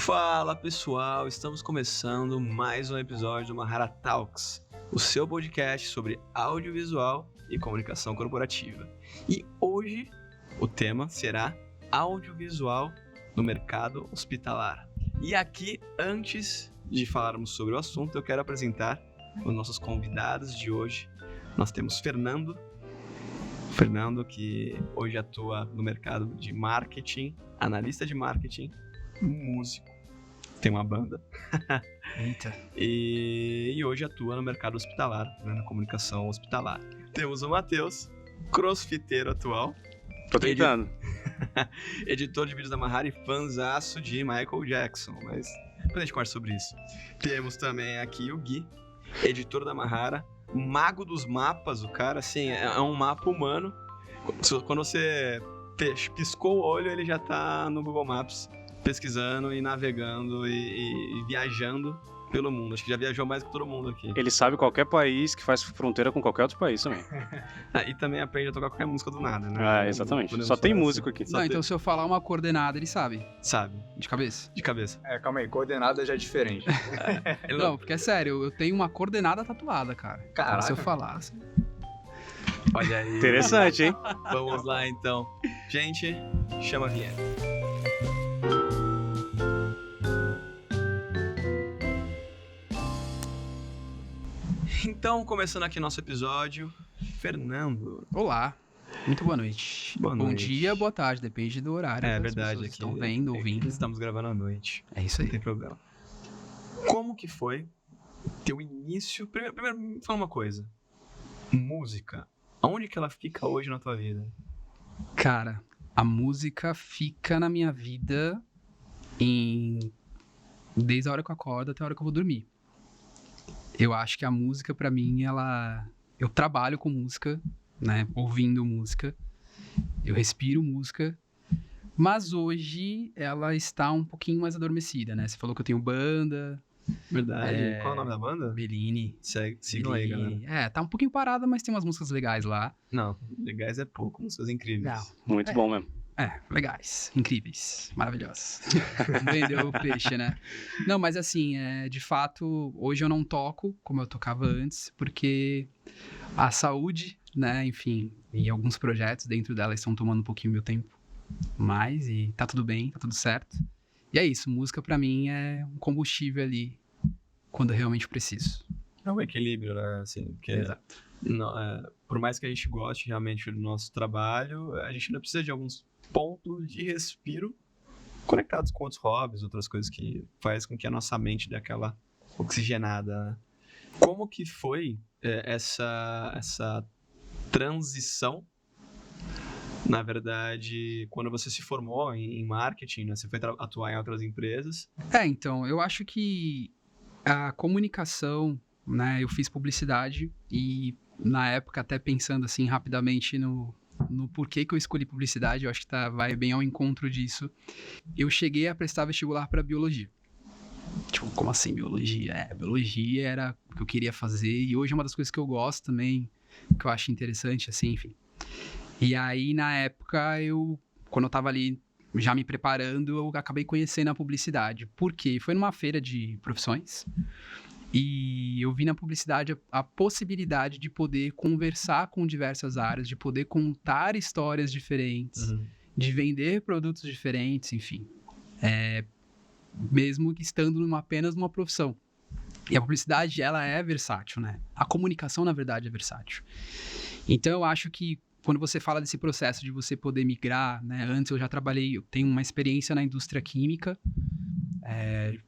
Fala pessoal, estamos começando mais um episódio do Mahara Talks, o seu podcast sobre audiovisual e comunicação corporativa. E hoje o tema será audiovisual no mercado hospitalar. E aqui, antes de falarmos sobre o assunto, eu quero apresentar os nossos convidados de hoje. Nós temos Fernando, que hoje atua no mercado de marketing, analista de marketing, músico, tem uma banda. Eita. E hoje atua no mercado hospitalar, né, na comunicação hospitalar. Temos o Matheus, crossfiteiro atual. Tô tentando. Editor de vídeos da Mahara e fãzaço de Michael Jackson, mas depois a gente conversa sobre isso. Temos também aqui o Gui, editor da Mahara, mago dos mapas, o cara, assim, é um mapa humano. Quando você piscou o olho, ele já tá no Google Maps, pesquisando e navegando e viajando pelo mundo. Acho que já viajou mais que todo mundo aqui. Ele sabe qualquer país que faz fronteira com qualquer outro país também. E também aprende a tocar qualquer música do nada, né? Exatamente. Só tem músico aqui. Não, então se eu falar uma coordenada, ele sabe. Sabe. De cabeça? De cabeça. Calma aí, coordenada já é diferente. Não, porque é sério, eu tenho uma coordenada tatuada, cara. Caraca. Se eu falar assim. Olha aí. Interessante, hein? Vamos lá, então. Gente, chama a vinheta. Então, começando aqui nosso episódio, Fernando. Olá. Muito boa noite. Boa Bom noite. dia, boa tarde, depende do horário. É que as verdade, pessoas aqui estão vendo, ouvindo. Estamos gravando à noite. É isso Não aí. tem problema. Como que foi teu início? Primeiro me fala uma coisa. Música. Aonde que ela fica hoje na tua vida? Cara, a música fica na minha vida desde a hora que eu acordo até a hora que eu vou dormir. Eu acho que a música, pra mim, eu trabalho com música, né? Ouvindo música. Eu respiro música. Mas hoje ela está um pouquinho mais adormecida, né? Você falou que eu tenho banda. Verdade. Qual é o nome da banda? Bellini. Sigam aí, galera. Tá um pouquinho parada, mas tem umas músicas legais lá. Não, legais é pouco, músicas incríveis. Não. Muito bom mesmo. Legais, incríveis, maravilhosos. Vendeu o peixe, né? Não, mas assim, de fato, hoje eu não toco como eu tocava antes, porque a saúde, né, enfim, e alguns projetos dentro dela estão tomando um pouquinho meu tempo mais, e tá tudo bem, tá tudo certo. E é isso, música pra mim é um combustível ali, quando eu realmente preciso. É um equilíbrio, né, assim, porque Exato. por mais que a gente goste realmente do nosso trabalho, a gente ainda precisa de alguns pontos de respiro conectados com outros hobbies, outras coisas que faz com que a nossa mente dê aquela oxigenada, né? Como que foi essa transição, na verdade, quando você se formou em marketing, né? Você foi atuar em outras empresas? Então, eu acho que a comunicação, né, eu fiz publicidade e na época, até pensando assim rapidamente no porquê que eu escolhi publicidade, eu acho que vai bem ao encontro disso. Eu cheguei a prestar vestibular para biologia. Tipo, como assim biologia? Biologia era o que eu queria fazer e hoje é uma das coisas que eu gosto também, que eu acho interessante, assim, enfim. E aí, na época, quando eu tava ali já me preparando, eu acabei conhecendo a publicidade. Por quê? Foi numa feira de profissões. E eu vi na publicidade a possibilidade de poder conversar com diversas áreas, de poder contar histórias diferentes, de vender produtos diferentes, enfim. Mesmo que estando apenas numa profissão. E a publicidade, ela é versátil, né? A comunicação, na verdade, é versátil. Então, eu acho que quando você fala desse processo de você poder migrar, né? Antes eu já trabalhei, eu tenho uma experiência na indústria química,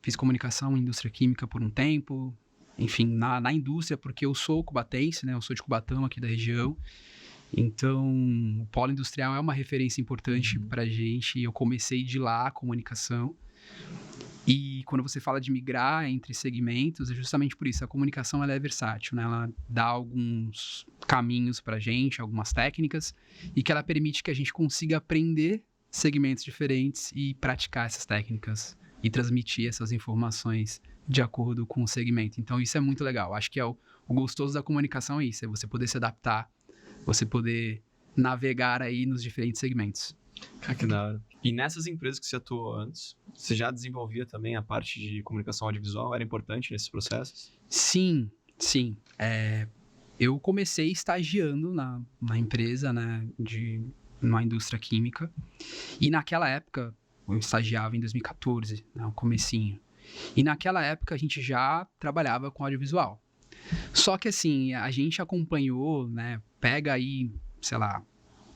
fiz comunicação em indústria química por um tempo, enfim, na indústria, porque eu sou cubatense, né? Eu sou de Cubatão, aqui da região. Então, o polo industrial é uma referência importante pra gente. Eu comecei de lá a comunicação. E quando você fala de migrar entre segmentos, é justamente por isso. A comunicação ela é versátil, né? Ela dá alguns caminhos pra gente, algumas técnicas, e que ela permite que a gente consiga aprender segmentos diferentes e praticar essas técnicas e transmitir essas informações de acordo com o segmento. Então, isso é muito legal. Acho que o gostoso da comunicação é isso, é você poder se adaptar, você poder navegar aí nos diferentes segmentos. Que da hora. E nessas empresas que você atuou antes, você já desenvolvia também a parte de comunicação audiovisual? Era importante nesses processos? Sim, sim. Eu comecei estagiando na empresa, né, numa indústria química. E naquela época, eu estagiava em 2014, né, o comecinho. E naquela época a gente já trabalhava com audiovisual. Só que assim, a gente acompanhou, né, pega aí, sei lá,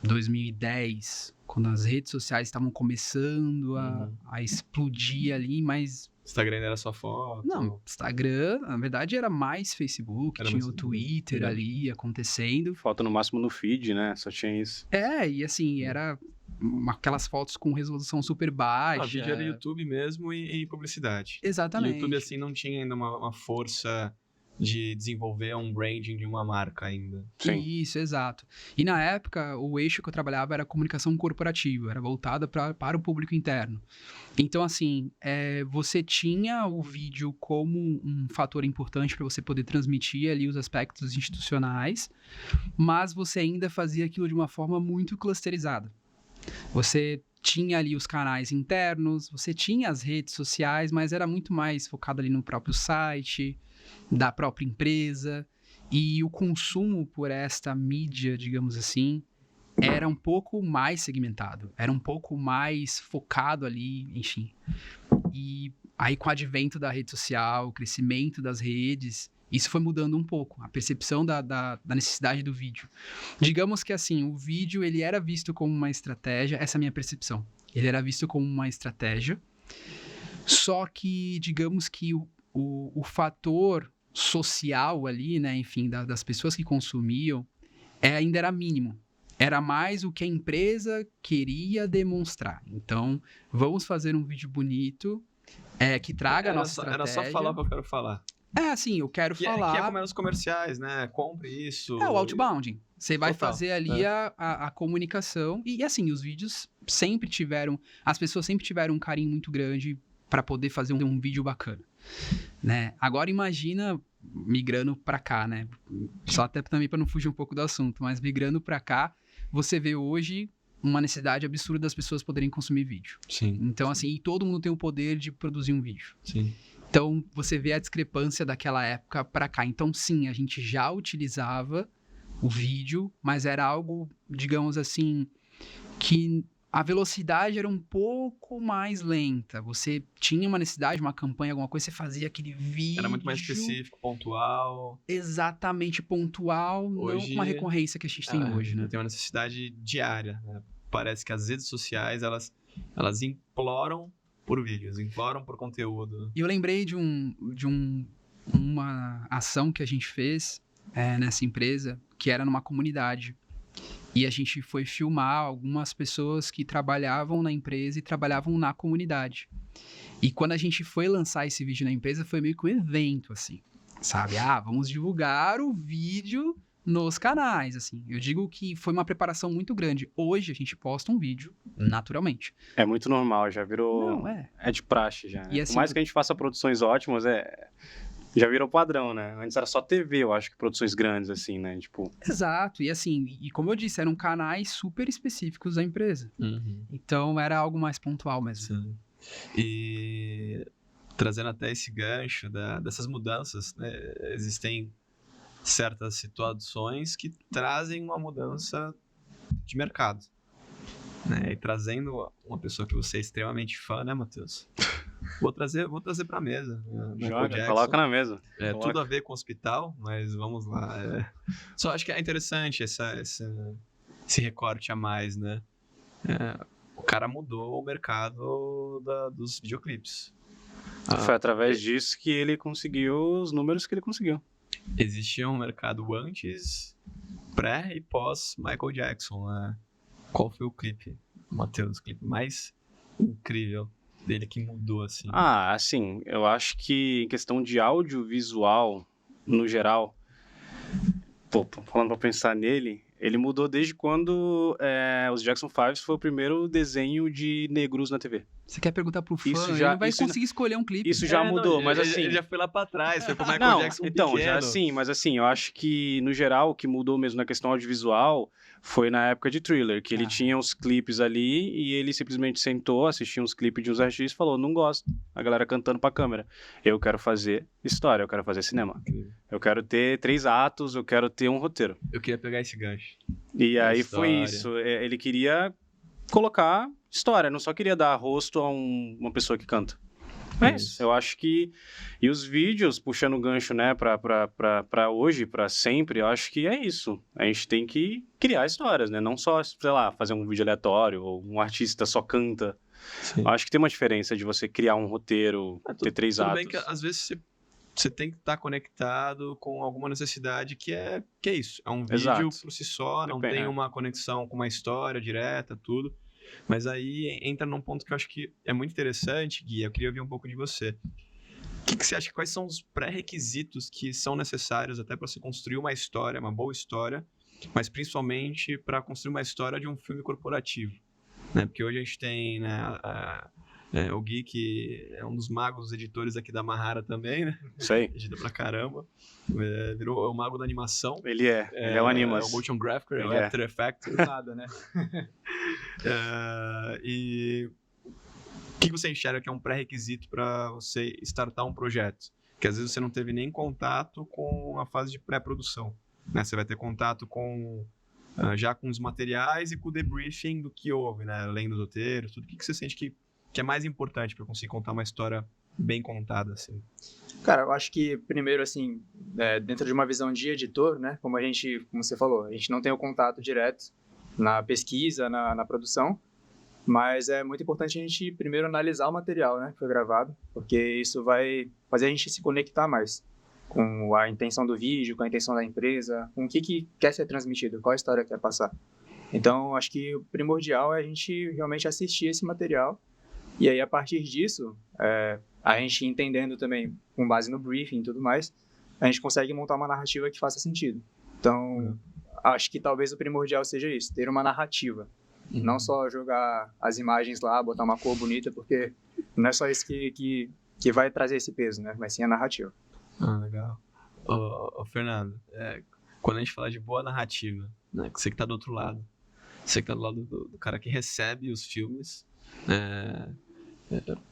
2010, quando as redes sociais estavam começando a explodir ali, mas Instagram ainda era só foto? não, Instagram, na verdade, era mais Facebook, Era tinha mais o Twitter verdade. ali acontecendo. Foto no máximo no feed, né? Só tinha isso. E assim, era aquelas fotos com resolução super baixa. O vídeo era YouTube mesmo e publicidade. Exatamente. E YouTube, assim, não tinha ainda uma força de desenvolver um branding de uma marca ainda. Sim. Isso, exato. E na época, o eixo que eu trabalhava era comunicação corporativa, era voltada para o público interno. Então, assim, você tinha o vídeo como um fator importante para você poder transmitir ali os aspectos institucionais, mas você ainda fazia aquilo de uma forma muito clusterizada. Você tinha ali os canais internos, você tinha as redes sociais, mas era muito mais focado ali no próprio site, da própria empresa, e o consumo por esta mídia, digamos assim, era um pouco mais segmentado, era um pouco mais focado ali, enfim. E aí com o advento da rede social, o crescimento das redes, isso foi mudando um pouco, a percepção da necessidade do vídeo. Digamos que assim, o vídeo ele era visto como uma estratégia, essa é a minha percepção, ele era visto como uma estratégia, só que digamos que o fator social ali, né, enfim, das pessoas que consumiam, ainda era mínimo. Era mais o que a empresa queria demonstrar. Então, vamos fazer um vídeo bonito, que traga a nossa Era estratégia. só falar o que eu quero falar. Assim, eu quero Que falar... é como eram os comerciais, né? Compre isso. o outbounding. Você vai Total, fazer ali a comunicação. E assim, os vídeos sempre tiveram... As pessoas sempre tiveram um carinho muito grande para poder fazer um vídeo bacana, né? Agora imagina migrando para cá, né? Só até também para não fugir um pouco do assunto, mas migrando para cá, você vê hoje uma necessidade absurda das pessoas poderem consumir vídeo. Sim. Então, assim, e todo mundo tem o poder de produzir um vídeo. Sim. Então, você vê a discrepância daquela época para cá. Então, sim, a gente já utilizava o vídeo, mas era algo, digamos assim, que a velocidade era um pouco mais lenta. Você tinha uma necessidade, uma campanha, alguma coisa, você fazia aquele vídeo... Era muito mais específico, pontual. Exatamente pontual, Hoje, não com uma recorrência que a gente tem hoje, né? Tem uma necessidade diária, né? Parece que as redes sociais, elas imploram por vídeos, imploram por conteúdo. E eu lembrei de uma ação que a gente fez nessa empresa, que era numa comunidade. E a gente foi filmar algumas pessoas que trabalhavam na empresa e trabalhavam na comunidade. E quando a gente foi lançar esse vídeo na empresa, foi meio que um evento, assim, sabe? Vamos divulgar o vídeo nos canais, assim. Eu digo que foi uma preparação muito grande. Hoje a gente posta um vídeo, naturalmente. É muito normal, já virou... Não, É de praxe já, né? E assim, Por mais que a gente faça produções ótimas, já virou padrão, né? Antes era só TV, eu acho que produções grandes, assim, né? Tipo... Exato, e assim, e como eu disse, eram canais super específicos da empresa. Uhum. Então era algo mais pontual mesmo. Sim. E trazendo até esse gancho dessas mudanças, né? Existem certas situações que trazem uma mudança de mercado, né? E trazendo uma pessoa que você é extremamente fã, né, Matheus? Vou trazer pra mesa. Joga, coloca na mesa. Coloca. Tudo a ver com o hospital, mas vamos lá. Só acho que é interessante esse recorte a mais, né? O cara mudou o mercado dos videoclipes. Foi através disso que ele conseguiu os números que ele conseguiu. Existia um mercado antes, pré e pós Michael Jackson, né? Qual foi o clipe, Matheus, o clipe mais incrível dele que mudou, assim? Assim, eu acho que em questão de audiovisual, no geral, falando pra pensar nele, ele mudou desde quando os Jackson 5 foi o primeiro desenho de negros na TV. Você quer perguntar pro fã, Isso ele já- não vai isso conseguir escolher um clipe. Isso já mudou, mas ele assim... já foi lá pra trás, foi pro Michael Não, Jackson então, pequeno. já sim, mas assim, eu acho que, no geral, o que mudou mesmo na questão audiovisual foi na época de Thriller, que ele tinha uns clipes ali e ele simplesmente sentou, assistiu uns clipes de uns artistas e falou, não gosto, a galera cantando pra câmera. Eu quero fazer história, eu quero fazer cinema. Incrível. Eu quero ter 3 atos, eu quero ter um roteiro. Eu queria pegar esse gancho. E A aí foi história. isso, ele queria colocar história, não só queria dar rosto a uma pessoa que canta. É isso. Eu acho que... E os vídeos, puxando o gancho, né, pra hoje, pra sempre, eu acho que é isso. A gente tem que criar histórias, né? Não só, sei lá, fazer um vídeo aleatório, ou um artista só canta. Sim. Eu acho que tem uma diferença de você criar um roteiro, ter 3 Tudo atos. bem que às vezes você tem que estar conectado com alguma necessidade que é isso. É um vídeo Exato. por si só, não Depende, tem é. uma conexão com uma história direta, tudo. Mas aí entra num ponto que eu acho que é muito interessante, Gui, eu queria ouvir um pouco de você. O que você acha? Quais são os pré-requisitos que são necessários até para você construir uma história, uma boa história, mas principalmente para construir uma história de um filme corporativo? Né? Porque hoje a gente tem, né, o Gui, que é um dos magos dos editores aqui da Mahara também, né? Isso aí. Edita pra caramba. Virou o mago da animação. Ele é o Animas. É o motion graphic, é o Ele é. After Effects. Nada, né? E o que você enxerga que é um pré-requisito para você startar um projeto? Que às vezes você não teve nem contato com a fase de pré-produção. Né? Você vai ter contato já com os materiais e com o debriefing do que houve, né? Além dos roteiros, tudo. O que você sente que é mais importante para conseguir contar uma história bem contada, assim? Cara, eu acho que, primeiro, assim, dentro de uma visão de editor, né? Como você falou, a gente não tem o contato direto na pesquisa, na produção, mas é muito importante a gente primeiro analisar o material, né? Que foi gravado, porque isso vai fazer a gente se conectar mais com a intenção do vídeo, com a intenção da empresa, com o que quer ser transmitido, qual a história quer passar. Então, acho que o primordial é a gente realmente assistir esse material e aí, a partir disso, a gente entendendo também, com base no briefing e tudo mais, a gente consegue montar uma narrativa que faça sentido. Então, acho que talvez o primordial seja isso, ter uma narrativa. Não só jogar as imagens lá, botar uma cor bonita, porque não é só isso que vai trazer esse peso, né? Mas sim a narrativa. Ah, legal. Ô, Fernando, quando a gente fala de boa narrativa, né, que você que tá do outro lado, você que tá do lado do cara que recebe os filmes,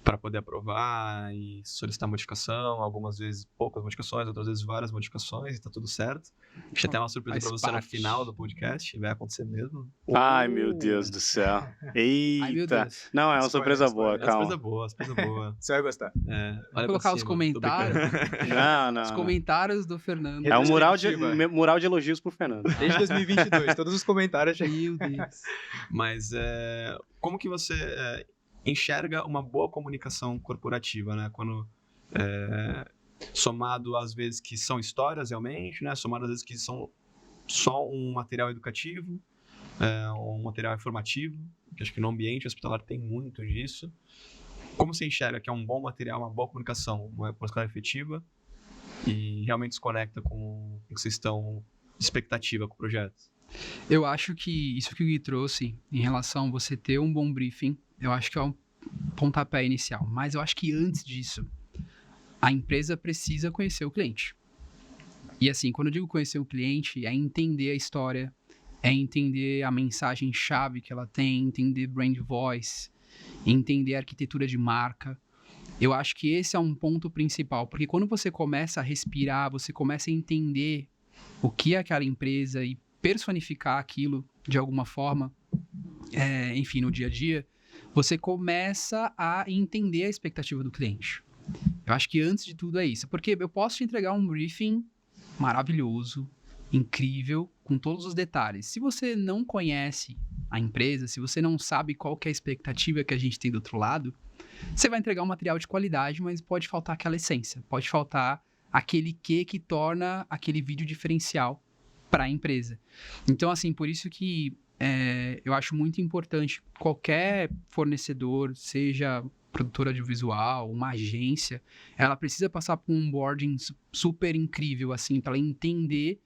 para poder aprovar e solicitar modificação, algumas vezes poucas modificações, outras vezes várias modificações, e tá tudo certo. Deixa até uma surpresa para você no final do podcast, vai acontecer mesmo. Ai, meu Deus do céu. Eita. Ai, meu Deus. Não, é uma Spoiler, surpresa boa, spoiler. calma. Surpresa boa. Você vai gostar. Olha Vou colocar pra os cima, comentários. tô brincando. Não. Os comentários do Fernando. É um mural de elogios pro Fernando. Desde 2022, todos os comentários já... Meu Deus. Mas como que você enxerga uma boa comunicação corporativa, né? Quando somado às vezes que são histórias realmente, né? Somado às vezes que são só um material educativo, um material informativo, que acho que no ambiente hospitalar tem muito disso. Como você enxerga que é um bom material, uma boa comunicação, uma comunicação efetiva e realmente se conecta com o que vocês estão de expectativa com o projeto? Eu acho que isso que o Gui trouxe em relação a você ter um bom briefing, eu acho que é um pontapé inicial. Mas eu acho que antes disso, a empresa precisa conhecer o cliente. E assim, quando eu digo conhecer o cliente, é entender a história, é entender a mensagem-chave que ela tem, entender brand voice, entender a arquitetura de marca. Eu acho que esse é um ponto principal, porque quando você começa a respirar, você começa a entender o que é aquela empresa e personificar aquilo de alguma forma, enfim, no dia a dia, você começa a entender a expectativa do cliente. Eu acho que antes de tudo é isso, porque eu posso te entregar um briefing maravilhoso, incrível, com todos os detalhes. Se você não conhece a empresa, se você não sabe qual que é a expectativa que a gente tem do outro lado, você vai entregar um material de qualidade, mas pode faltar aquela essência, pode faltar aquele que torna aquele vídeo diferencial para a empresa. Então, assim, por isso que eu acho muito importante qualquer fornecedor, seja produtora audiovisual, uma agência, ela precisa passar por um onboarding super incrível, assim, para ela entender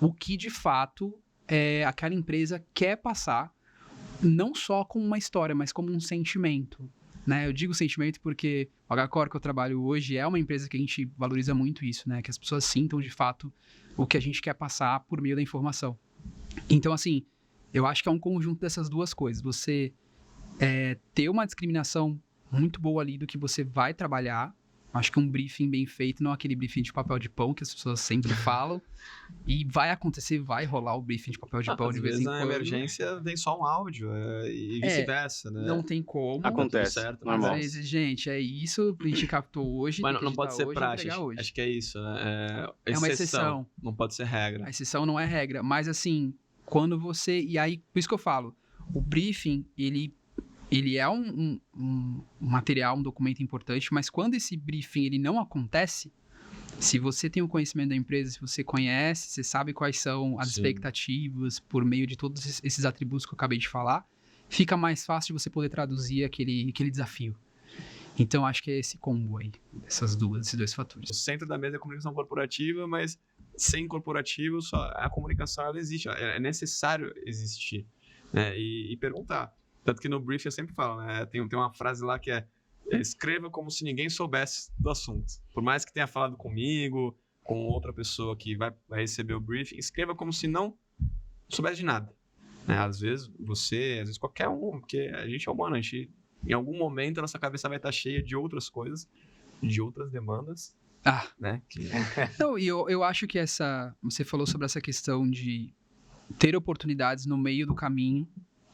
o que de fato aquela empresa quer passar, não só como uma história, mas como um sentimento. né? Eu digo sentimento porque o HCore que eu trabalho hoje é uma empresa que a gente valoriza muito isso, né? Que as pessoas sintam de fato o que a gente quer passar por meio da informação. Então, assim, eu acho que é um conjunto dessas duas coisas. Você ter uma discriminação muito boa ali do que você vai trabalhar. Acho que um briefing bem feito, não aquele briefing de papel de pão que as pessoas sempre falam. E vai acontecer, vai rolar o briefing de papel de pão de vez em quando. Às vezes na emergência vem só um áudio e vice-versa, né? Não tem como. Acontece, certo, normal. Às vezes, gente, é isso, a gente captou hoje, Mas tem que não pode editar ser hoje, praxe. entregar hoje. Acho que é isso, né? É uma exceção. Não pode ser regra. A exceção não é regra, mas assim, quando você... E aí, por isso que eu falo, o briefing, ele é um material, um documento importante, mas quando esse briefing ele não acontece, se você tem o conhecimento da empresa, se você conhece, você sabe quais são as expectativas por meio de todos esses atributos que eu acabei de falar, fica mais fácil de você poder traduzir aquele desafio. Então, acho que é esse combo aí, esses dois fatores. O centro da mesa é a comunicação corporativa, mas sem corporativo, só a comunicação ela existe. É necessário existir, né? E perguntar. Tanto que no briefing eu sempre falo, né? Tem uma frase lá que é: escreva como se ninguém soubesse do assunto. Por mais que tenha falado comigo, com outra pessoa que vai receber o briefing, escreva como se não soubesse de nada, né? Às vezes você, às vezes qualquer um, porque a gente é humano, em algum momento a nossa cabeça vai estar cheia de outras coisas, de outras demandas, né? Não, e eu acho que você falou sobre essa questão de ter oportunidades no meio do caminho,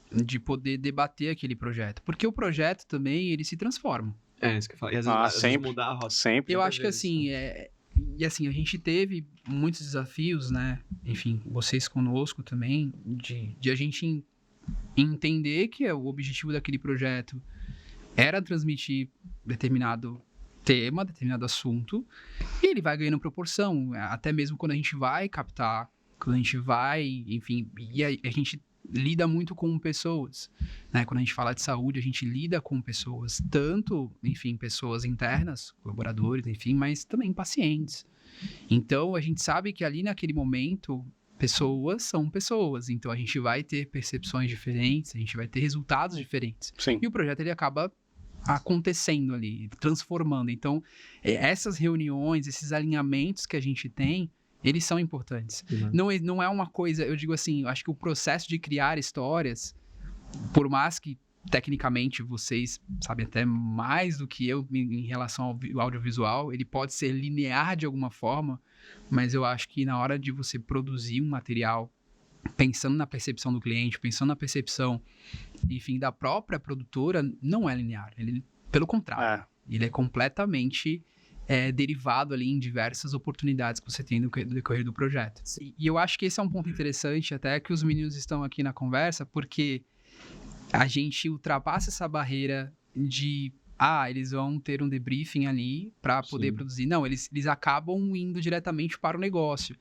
de poder debater aquele projeto. Porque o projeto também, ele se transforma. É isso que eu falo. E às vezes sempre mudar a rota. Sempre. Eu acho que assim, e assim, a gente teve muitos desafios, né? Enfim, vocês conosco também, de a gente entender que o objetivo daquele projeto era transmitir determinado tema, determinado assunto, e ele vai ganhando proporção, até mesmo quando a gente vai captar, quando a gente vai, enfim, e a gente lida muito com pessoas, né? Quando a gente fala de saúde, a gente lida com pessoas, tanto, enfim, pessoas internas, colaboradores, enfim, mas também pacientes. Então, a gente sabe que ali naquele momento, pessoas são pessoas, então a gente vai ter percepções diferentes, a gente vai ter resultados diferentes. Sim. E o projeto, ele acaba acontecendo ali, transformando. Então, essas reuniões, esses alinhamentos que a gente tem, eles são importantes. Não é uma coisa, eu digo assim, eu acho que o processo de criar histórias, por mais que tecnicamente vocês sabem até mais do que eu em relação ao audiovisual, ele pode ser linear de alguma forma, mas eu acho que na hora de você produzir um material, pensando na percepção do cliente, pensando na percepção, enfim, da própria produtora, não é linear. Ele, pelo contrário, ele é completamente derivado ali em diversas oportunidades que você tem no decorrer do projeto. E eu acho que esse é um ponto interessante, até que os meninos estão aqui na conversa, porque a gente ultrapassa essa barreira de eles vão ter um debriefing ali para poder produzir. Não, eles acabam indo diretamente para o negócio.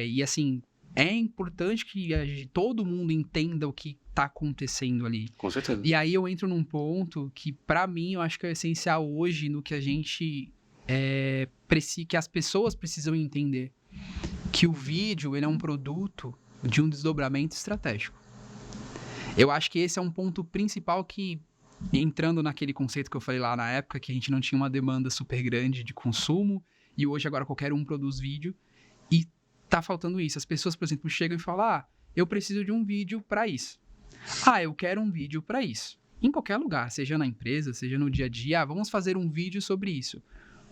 E assim, é importante que todo mundo entenda o que está acontecendo ali. Com certeza. E aí eu entro num ponto que, para mim, eu acho que é essencial hoje no que a gente... que as pessoas precisam entender. Que o vídeo, ele é um produto de um desdobramento estratégico. Eu acho que esse é um ponto principal que, entrando naquele conceito que eu falei lá na época, que a gente não tinha uma demanda super grande de consumo, e hoje agora qualquer um produz vídeo, e tá faltando isso. As pessoas, por exemplo, chegam e falam, eu preciso de um vídeo para isso. Eu quero um vídeo para isso. Em qualquer lugar, seja na empresa, seja no dia a dia, vamos fazer um vídeo sobre isso.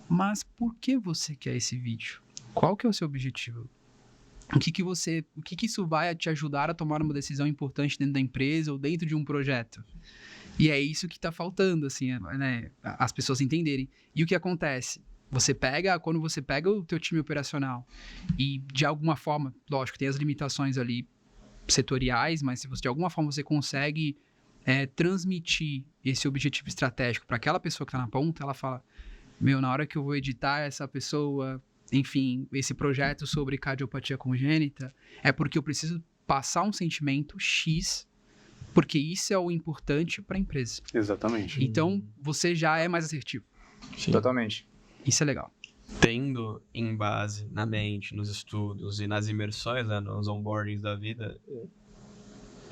Mas por que você quer esse vídeo? Qual que é o seu objetivo? O que isso vai te ajudar a tomar uma decisão importante dentro da empresa ou dentro de um projeto? E é isso que está faltando, assim, né? As pessoas entenderem. E o que acontece? Quando você pega o teu time operacional e, de alguma forma, lógico, tem as limitações ali setoriais, mas se de alguma forma você consegue transmitir esse objetivo estratégico para aquela pessoa que está na ponta, ela fala, na hora que eu vou editar essa pessoa, enfim, esse projeto sobre cardiopatia congênita, é porque eu preciso passar um sentimento X, porque isso é o importante para a empresa. Exatamente. Então, você já é mais assertivo. Sim. Totalmente. Isso é legal. Tendo em base na mente, nos estudos e nas imersões, né, nos onboardings da vida,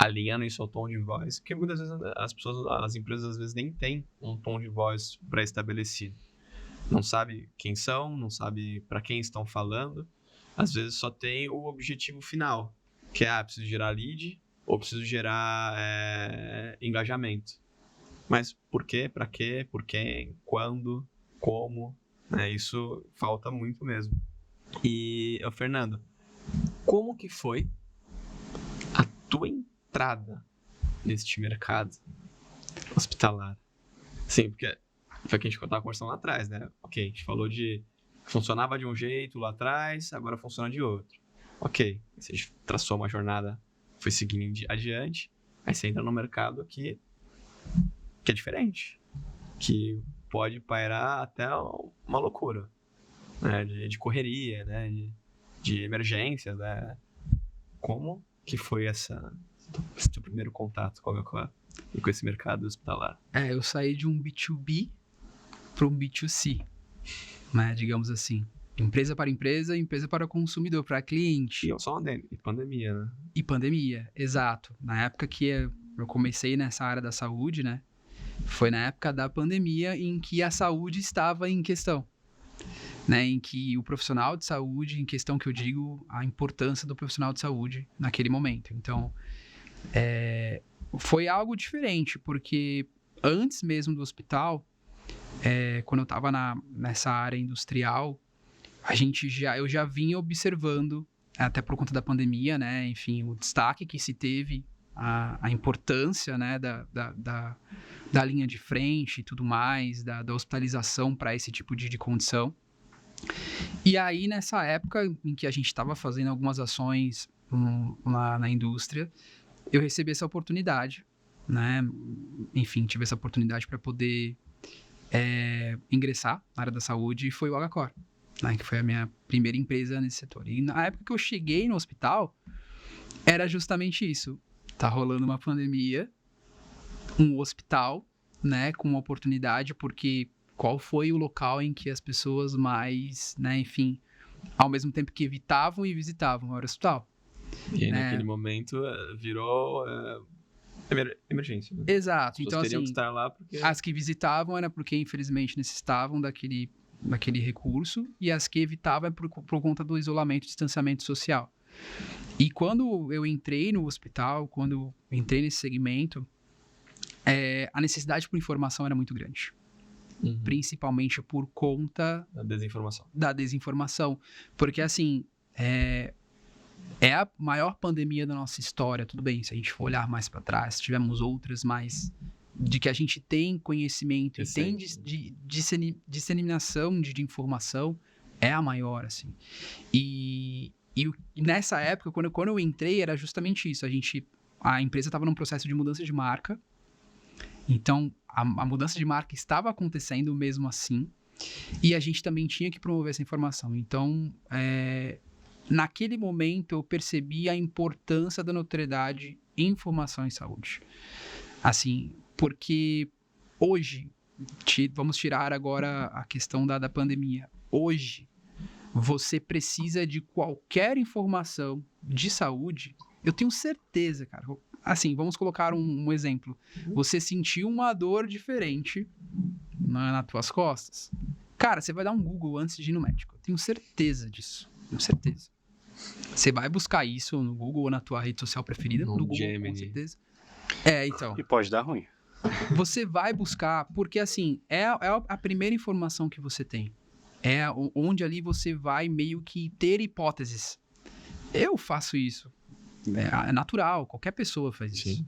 alinhando isso ao tom de voz, porque muitas vezes as empresas às vezes nem têm um tom de voz pré-estabelecido. Não sabe quem são, não sabe para quem estão falando. Às vezes só tem o objetivo final, que é, preciso gerar lead ou preciso gerar engajamento. Mas por quê? Para quê? Por quem? Quando? Como? Isso falta muito mesmo. E, Fernando, como que foi a tua entrada neste mercado hospitalar? Sim, porque foi o que a gente estava conversando lá atrás, né? Ok, a gente falou de funcionava de um jeito lá atrás, agora funciona de outro. Ok, você traçou uma jornada, foi seguindo adiante, aí você entra no mercado que é diferente, que pode pairar até uma loucura, né? De correria, né? De emergências, né? Como que foi esse teu primeiro contato com esse mercado hospitalar? Eu saí de um B2B para um B2C, né? Digamos assim. Empresa para empresa, empresa para consumidor, para cliente. E só e pandemia, né? E pandemia, exato. Na época que eu comecei nessa área da saúde, né? Foi na época da pandemia em que a saúde estava em questão. Né, em que o profissional de saúde, em questão que eu digo, a importância do profissional de saúde naquele momento. Então, foi algo diferente, porque antes mesmo do hospital, quando eu estava nessa área industrial, eu já vinha observando, até por conta da pandemia, né, enfim, o destaque que se teve, a importância, né, da linha de frente e tudo mais, da hospitalização para esse tipo de condição. E aí, nessa época em que a gente estava fazendo algumas ações lá na indústria, eu recebi essa oportunidade, né? Enfim, tive essa oportunidade para poder ingressar na área da saúde, e foi o HCOR, né? Que foi a minha primeira empresa nesse setor. E na época que eu cheguei no hospital, era justamente isso. Tá rolando uma pandemia, um hospital, né? Com uma oportunidade, porque... Qual foi o local em que as pessoas mais, né, enfim, ao mesmo tempo que evitavam e visitavam, era o hospital. E aí, naquele momento, virou emergência. Né? Exato. As pessoas então, teriam assim, que estar lá porque... as que visitavam era porque, infelizmente, necessitavam daquele recurso, e as que evitavam é por conta do isolamento e distanciamento social. E quando eu entrei no hospital, quando eu entrei nesse segmento, a necessidade por informação era muito grande. Principalmente por conta da desinformação. Porque, assim, é a maior pandemia da nossa história, tudo bem, se a gente for olhar mais para trás, tivemos outras, mas de que a gente tem conhecimento e tem disseminação de informação, é a maior, assim. E nessa época, quando eu entrei, era justamente isso. A empresa estava num processo de mudança de marca. Então, a mudança de marca estava acontecendo mesmo assim, e a gente também tinha que promover essa informação. Então, naquele momento, eu percebi a importância da notoriedade em informação em saúde. Assim, porque hoje, vamos tirar agora a questão da pandemia. Hoje, você precisa de qualquer informação de saúde, eu tenho certeza, cara. Assim, vamos colocar um exemplo. Você sentiu uma dor diferente nas tuas costas. Cara, você vai dar um Google antes de ir no médico. Eu tenho certeza disso. Tenho certeza. Você vai buscar isso no Google ou na tua rede social preferida. No Google, Gemini. com certeza. Então. E pode dar ruim. Você vai buscar, porque assim, é a primeira informação que você tem. É onde ali você vai meio que ter hipóteses. Eu faço isso. É natural, qualquer pessoa faz isso. Sim.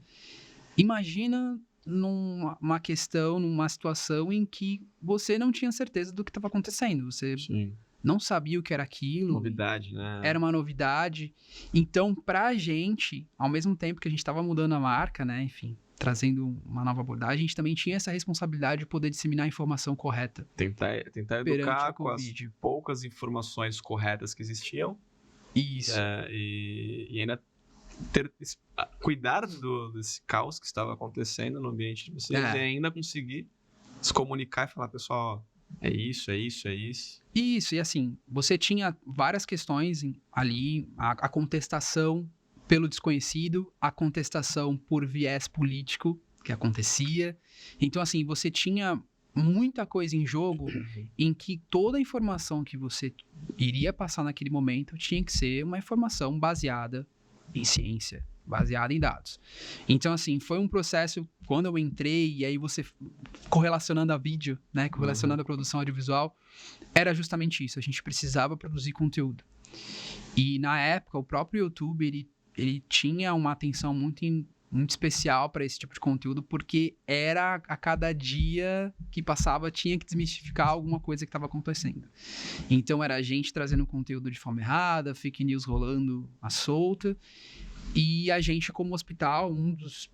Imagina numa questão, numa situação em que você não tinha certeza do que estava acontecendo. Você não sabia o que era aquilo. Novidade, né? Era uma novidade. Então, pra gente, ao mesmo tempo que a gente estava mudando a marca, né, enfim, trazendo uma nova abordagem, a gente também tinha essa responsabilidade de poder disseminar a informação correta. Tentar educar com as poucas informações corretas que existiam. Isso. E ainda cuidar desse caos que estava acontecendo no ambiente de vocês e ainda conseguir se comunicar e falar, pessoal, é isso. Isso, e assim, você tinha várias questões ali, a contestação pelo desconhecido, a contestação por viés político que acontecia. Então, assim, você tinha muita coisa em jogo em que toda a informação que você iria passar naquele momento tinha que ser uma informação baseada em ciência, baseada em dados. Então, assim, foi um processo, quando eu entrei, e aí você correlacionando a vídeo, né, correlacionando a produção audiovisual, era justamente isso, a gente precisava produzir conteúdo. E na época, o próprio YouTube, ele tinha uma atenção muito especial para esse tipo de conteúdo, porque era a cada dia que passava tinha que desmistificar alguma coisa que estava acontecendo. Então era a gente trazendo conteúdo de forma errada, fake news rolando à solta, e a gente como hospital, um dos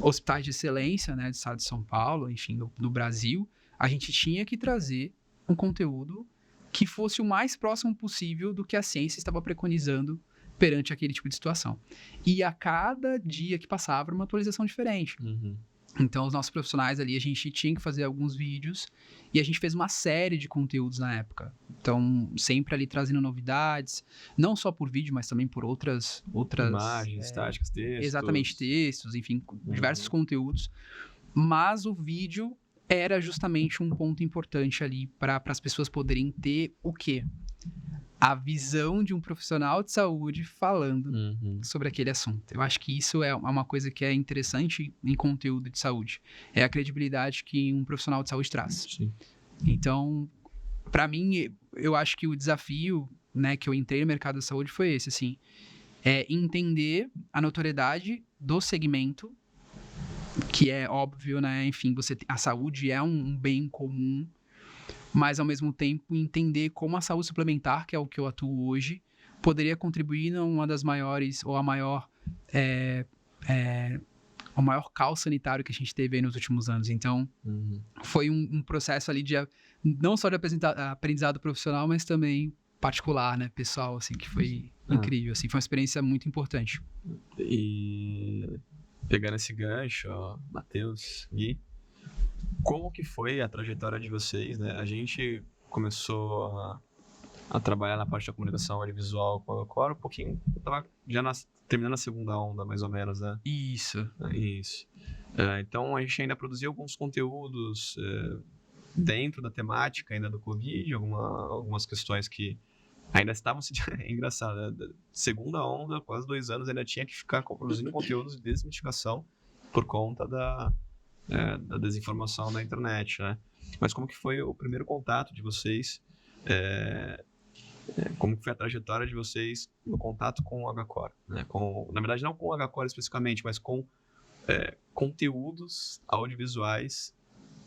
hospitais de excelência, né, do estado de São Paulo, enfim, do Brasil, a gente tinha que trazer um conteúdo que fosse o mais próximo possível do que a ciência estava preconizando perante aquele tipo de situação. E a cada dia que passava, era uma atualização diferente. Então, os nossos profissionais ali, a gente tinha que fazer alguns vídeos e a gente fez uma série de conteúdos na época. Então, sempre ali trazendo novidades, não só por vídeo, mas também por outras imagens, estáticas, textos. Exatamente, textos, enfim, diversos conteúdos. Mas o vídeo era justamente um ponto importante ali para as pessoas poderem ter o quê? A visão de um profissional de saúde falando sobre aquele assunto. Eu acho que isso é uma coisa que é interessante em conteúdo de saúde. É a credibilidade que um profissional de saúde traz. Sim. Então, para mim, eu acho que o desafio, né, que eu entrei no mercado da saúde foi esse, assim, é entender a notoriedade do segmento, que é óbvio, né, enfim, a saúde é um bem comum, mas, ao mesmo tempo, entender como a saúde suplementar, que é o que eu atuo hoje, poderia contribuir numa das maiores, ou a maior, o maior caos sanitário que a gente teve aí nos últimos anos. Então, foi um processo ali não só de aprendizado profissional, mas também particular, né, pessoal, assim, que foi incrível, assim, foi uma experiência muito importante. E pegando esse gancho, ó, Matheus, Gui, como que foi a trajetória de vocês, né? A gente começou a trabalhar na parte da comunicação audiovisual com a Agacor um pouquinho, eu tava já terminando a segunda onda, mais ou menos, né? Isso. Então, a gente ainda produzia alguns conteúdos dentro da temática ainda do Covid, algumas questões que ainda estavam... É engraçado, né? Segunda onda, quase 2 anos, ainda tinha que ficar produzindo conteúdos de desmitificação por conta da desinformação da internet, né? Mas como que foi o primeiro contato de vocês? Como que foi a trajetória de vocês no contato com o Agacor? Né? Na verdade, não com o Agacor especificamente, mas com conteúdos audiovisuais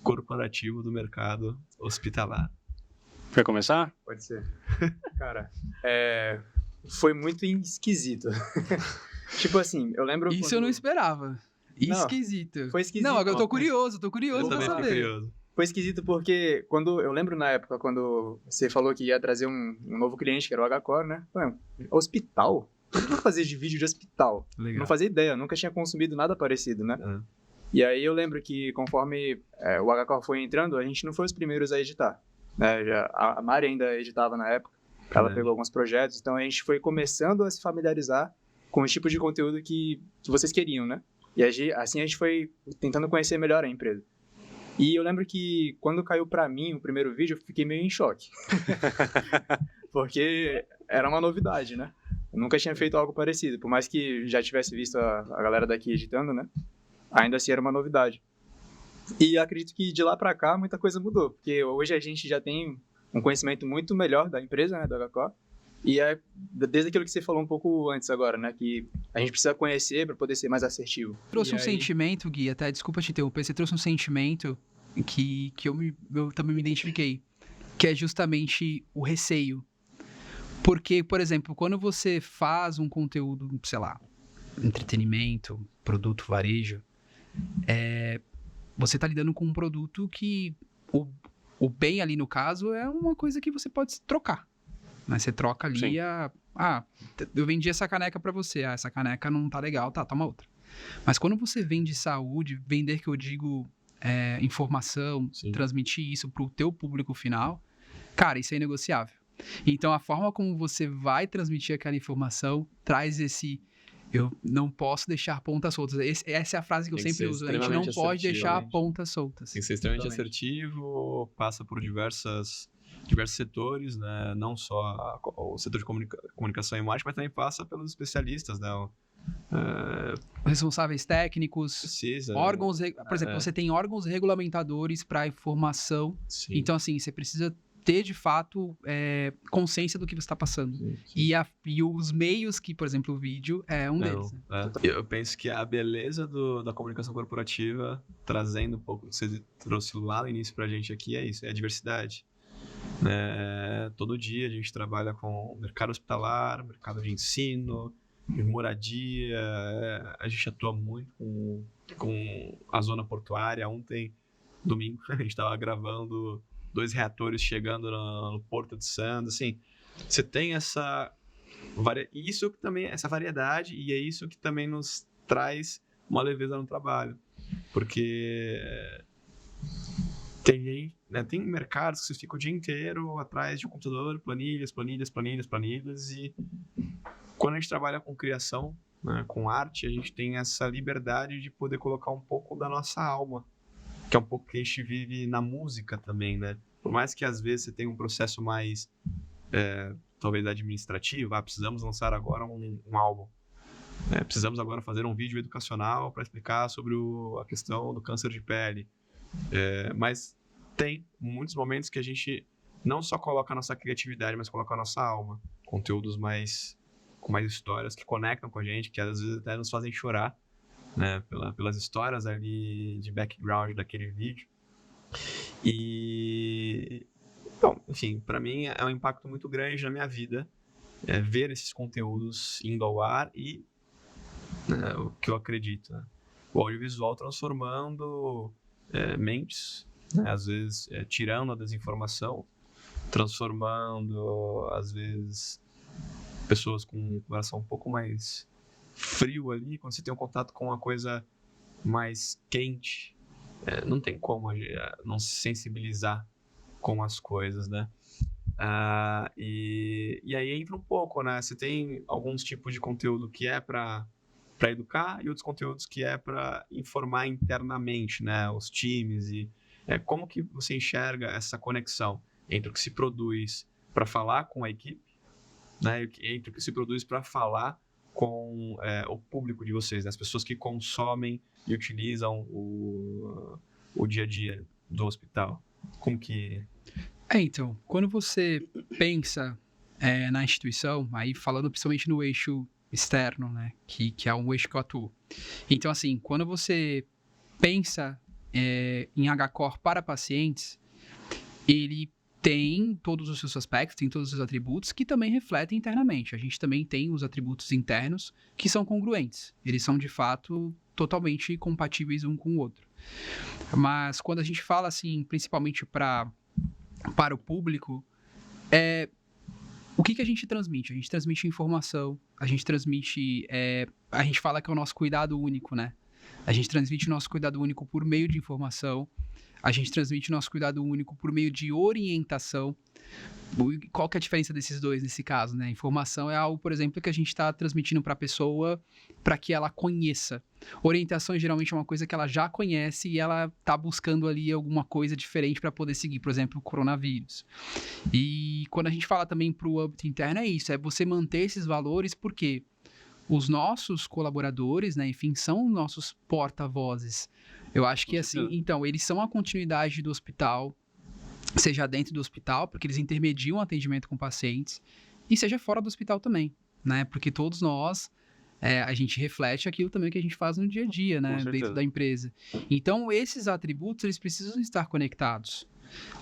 corporativos do mercado hospitalar. Quer começar? Pode ser. Cara, foi muito esquisito. Tipo assim, eu lembro Isso eu não esperava. Esquisito. Foi esquisito. Não, agora eu tô curioso Eu pra também fiquei saber. curioso. Foi esquisito porque eu lembro na época, quando você falou que ia trazer um novo cliente, que era o Agacor, né? Falei, hospital? O que eu vou fazer de vídeo de hospital? Legal. Não fazia ideia, nunca tinha consumido nada parecido, né? E aí eu lembro que conforme o Agacor foi entrando, a gente não foi os primeiros a editar. Né? A Mari ainda editava na época, ela pegou alguns projetos, então a gente foi começando a se familiarizar com o tipo de conteúdo que vocês queriam, né? E assim a gente foi tentando conhecer melhor a empresa. E eu lembro que quando caiu pra mim o primeiro vídeo, eu fiquei meio em choque. Porque era uma novidade, né? Eu nunca tinha feito algo parecido. Por mais que já tivesse visto a galera daqui editando, né? Ainda assim era uma novidade. E acredito que de lá pra cá muita coisa mudou. Porque hoje a gente já tem um conhecimento muito melhor da empresa, né? Da Agacor. E desde aquilo que você falou um pouco antes agora, né? Que a gente precisa conhecer para poder ser mais assertivo. Trouxe sentimento, Gui, até desculpa te interromper, você trouxe um sentimento que eu também me identifiquei, que é justamente o receio. Porque, por exemplo, quando você faz um conteúdo, sei lá, entretenimento, produto varejo, você tá lidando com um produto que o bem ali no caso é uma coisa que você pode trocar. Mas você troca ali Sim. eu vendi essa caneca pra você. Essa caneca não tá legal, toma outra. Mas quando você vende saúde, vender que eu digo informação, Sim. transmitir isso pro teu público final, cara, isso é inegociável. Então, a forma como você vai transmitir aquela informação traz Eu não posso deixar pontas soltas. Essa é a frase que eu Tem que sempre ser uso. A gente não extremamente pode deixar assertivo. pontas soltas. Tem que ser extremamente Totalmente. assertivo, passa por diversos setores, né? Não só o setor de comunicação e marketing, mas também passa pelos especialistas, né? Responsáveis técnicos, Precisa. órgãos... Por exemplo, você tem órgãos regulamentadores para informação. Sim. Então, assim, você precisa ter, de fato, consciência do que você está passando. Sim. E os meios que, por exemplo, o vídeo é um deles. Né? Eu penso que a beleza da comunicação corporativa, trazendo um pouco que você trouxe lá no início pra gente aqui, é isso, é a diversidade. Todo dia a gente trabalha com mercado hospitalar, mercado de ensino, de moradia, a gente atua muito com a zona portuária. Ontem, domingo, a gente estava gravando 2 reatores chegando no Porto de Santos, assim, você tem essa variedade, e é isso que também nos traz uma leveza no trabalho, porque tem mercados que você fica o dia inteiro atrás de um computador, planilhas, e quando a gente trabalha com criação, né, com arte, a gente tem essa liberdade de poder colocar um pouco da nossa alma, que é um pouco que a gente vive na música também, né? Por mais que às vezes você tenha um processo mais, talvez administrativo, precisamos lançar agora um álbum, precisamos agora fazer um vídeo educacional para explicar sobre a questão do câncer de pele, mas tem muitos momentos que a gente não só coloca a nossa criatividade, mas coloca a nossa alma, conteúdos com mais histórias que conectam com a gente, que às vezes até nos fazem chorar, né, pelas histórias ali de background daquele vídeo. E, bom, enfim, para mim é um impacto muito grande na minha vida, ver esses conteúdos indo ao ar e o que eu acredito, né, o audiovisual transformando mentes, né, às vezes tirando a desinformação, transformando, às vezes, pessoas com um coração um pouco mais frio ali, quando você tem um contato com uma coisa mais quente, não tem como não se sensibilizar com as coisas, né? E aí entra um pouco, né? Você tem alguns tipos de conteúdo que é para educar e outros conteúdos que é para informar internamente, né? Os times e como que você enxerga essa conexão entre o que se produz para falar com a equipe, né? Entre o que se produz para falar com o público de vocês, né? As pessoas que consomem e utilizam o dia a dia do hospital. Como que... Então, quando você pensa na instituição, aí falando principalmente no eixo externo, né, que é um eixo que eu atuo. Então, assim, quando você pensa em HCOR para pacientes, ele tem todos os seus aspectos, tem todos os seus atributos que também refletem internamente. A gente também tem os atributos internos que são congruentes. Eles são, de fato, totalmente compatíveis um com o outro. Mas quando a gente fala, assim, principalmente para o público, o que a gente transmite? A gente transmite informação, a gente transmite... a gente fala que é o nosso cuidado único, né? A gente transmite o nosso cuidado único por meio de informação, a gente transmite o nosso cuidado único por meio de orientação. Qual que é a diferença desses dois nesse caso, né? Informação é algo, por exemplo, que a gente está transmitindo para a pessoa para que ela conheça. Orientação geralmente é uma coisa que ela já conhece e ela está buscando ali alguma coisa diferente para poder seguir, por exemplo, o coronavírus. E quando a gente fala também para o âmbito interno, é isso, é você manter esses valores, porque os nossos colaboradores, né, enfim, são nossos porta-vozes. Eu acho que assim, então, eles são a continuidade do hospital, seja dentro do hospital, porque eles intermediam o atendimento com pacientes, e seja fora do hospital também, né? Porque todos nós, a gente reflete aquilo também que a gente faz no dia a dia, né? Dentro da empresa. Então, esses atributos, eles precisam estar conectados.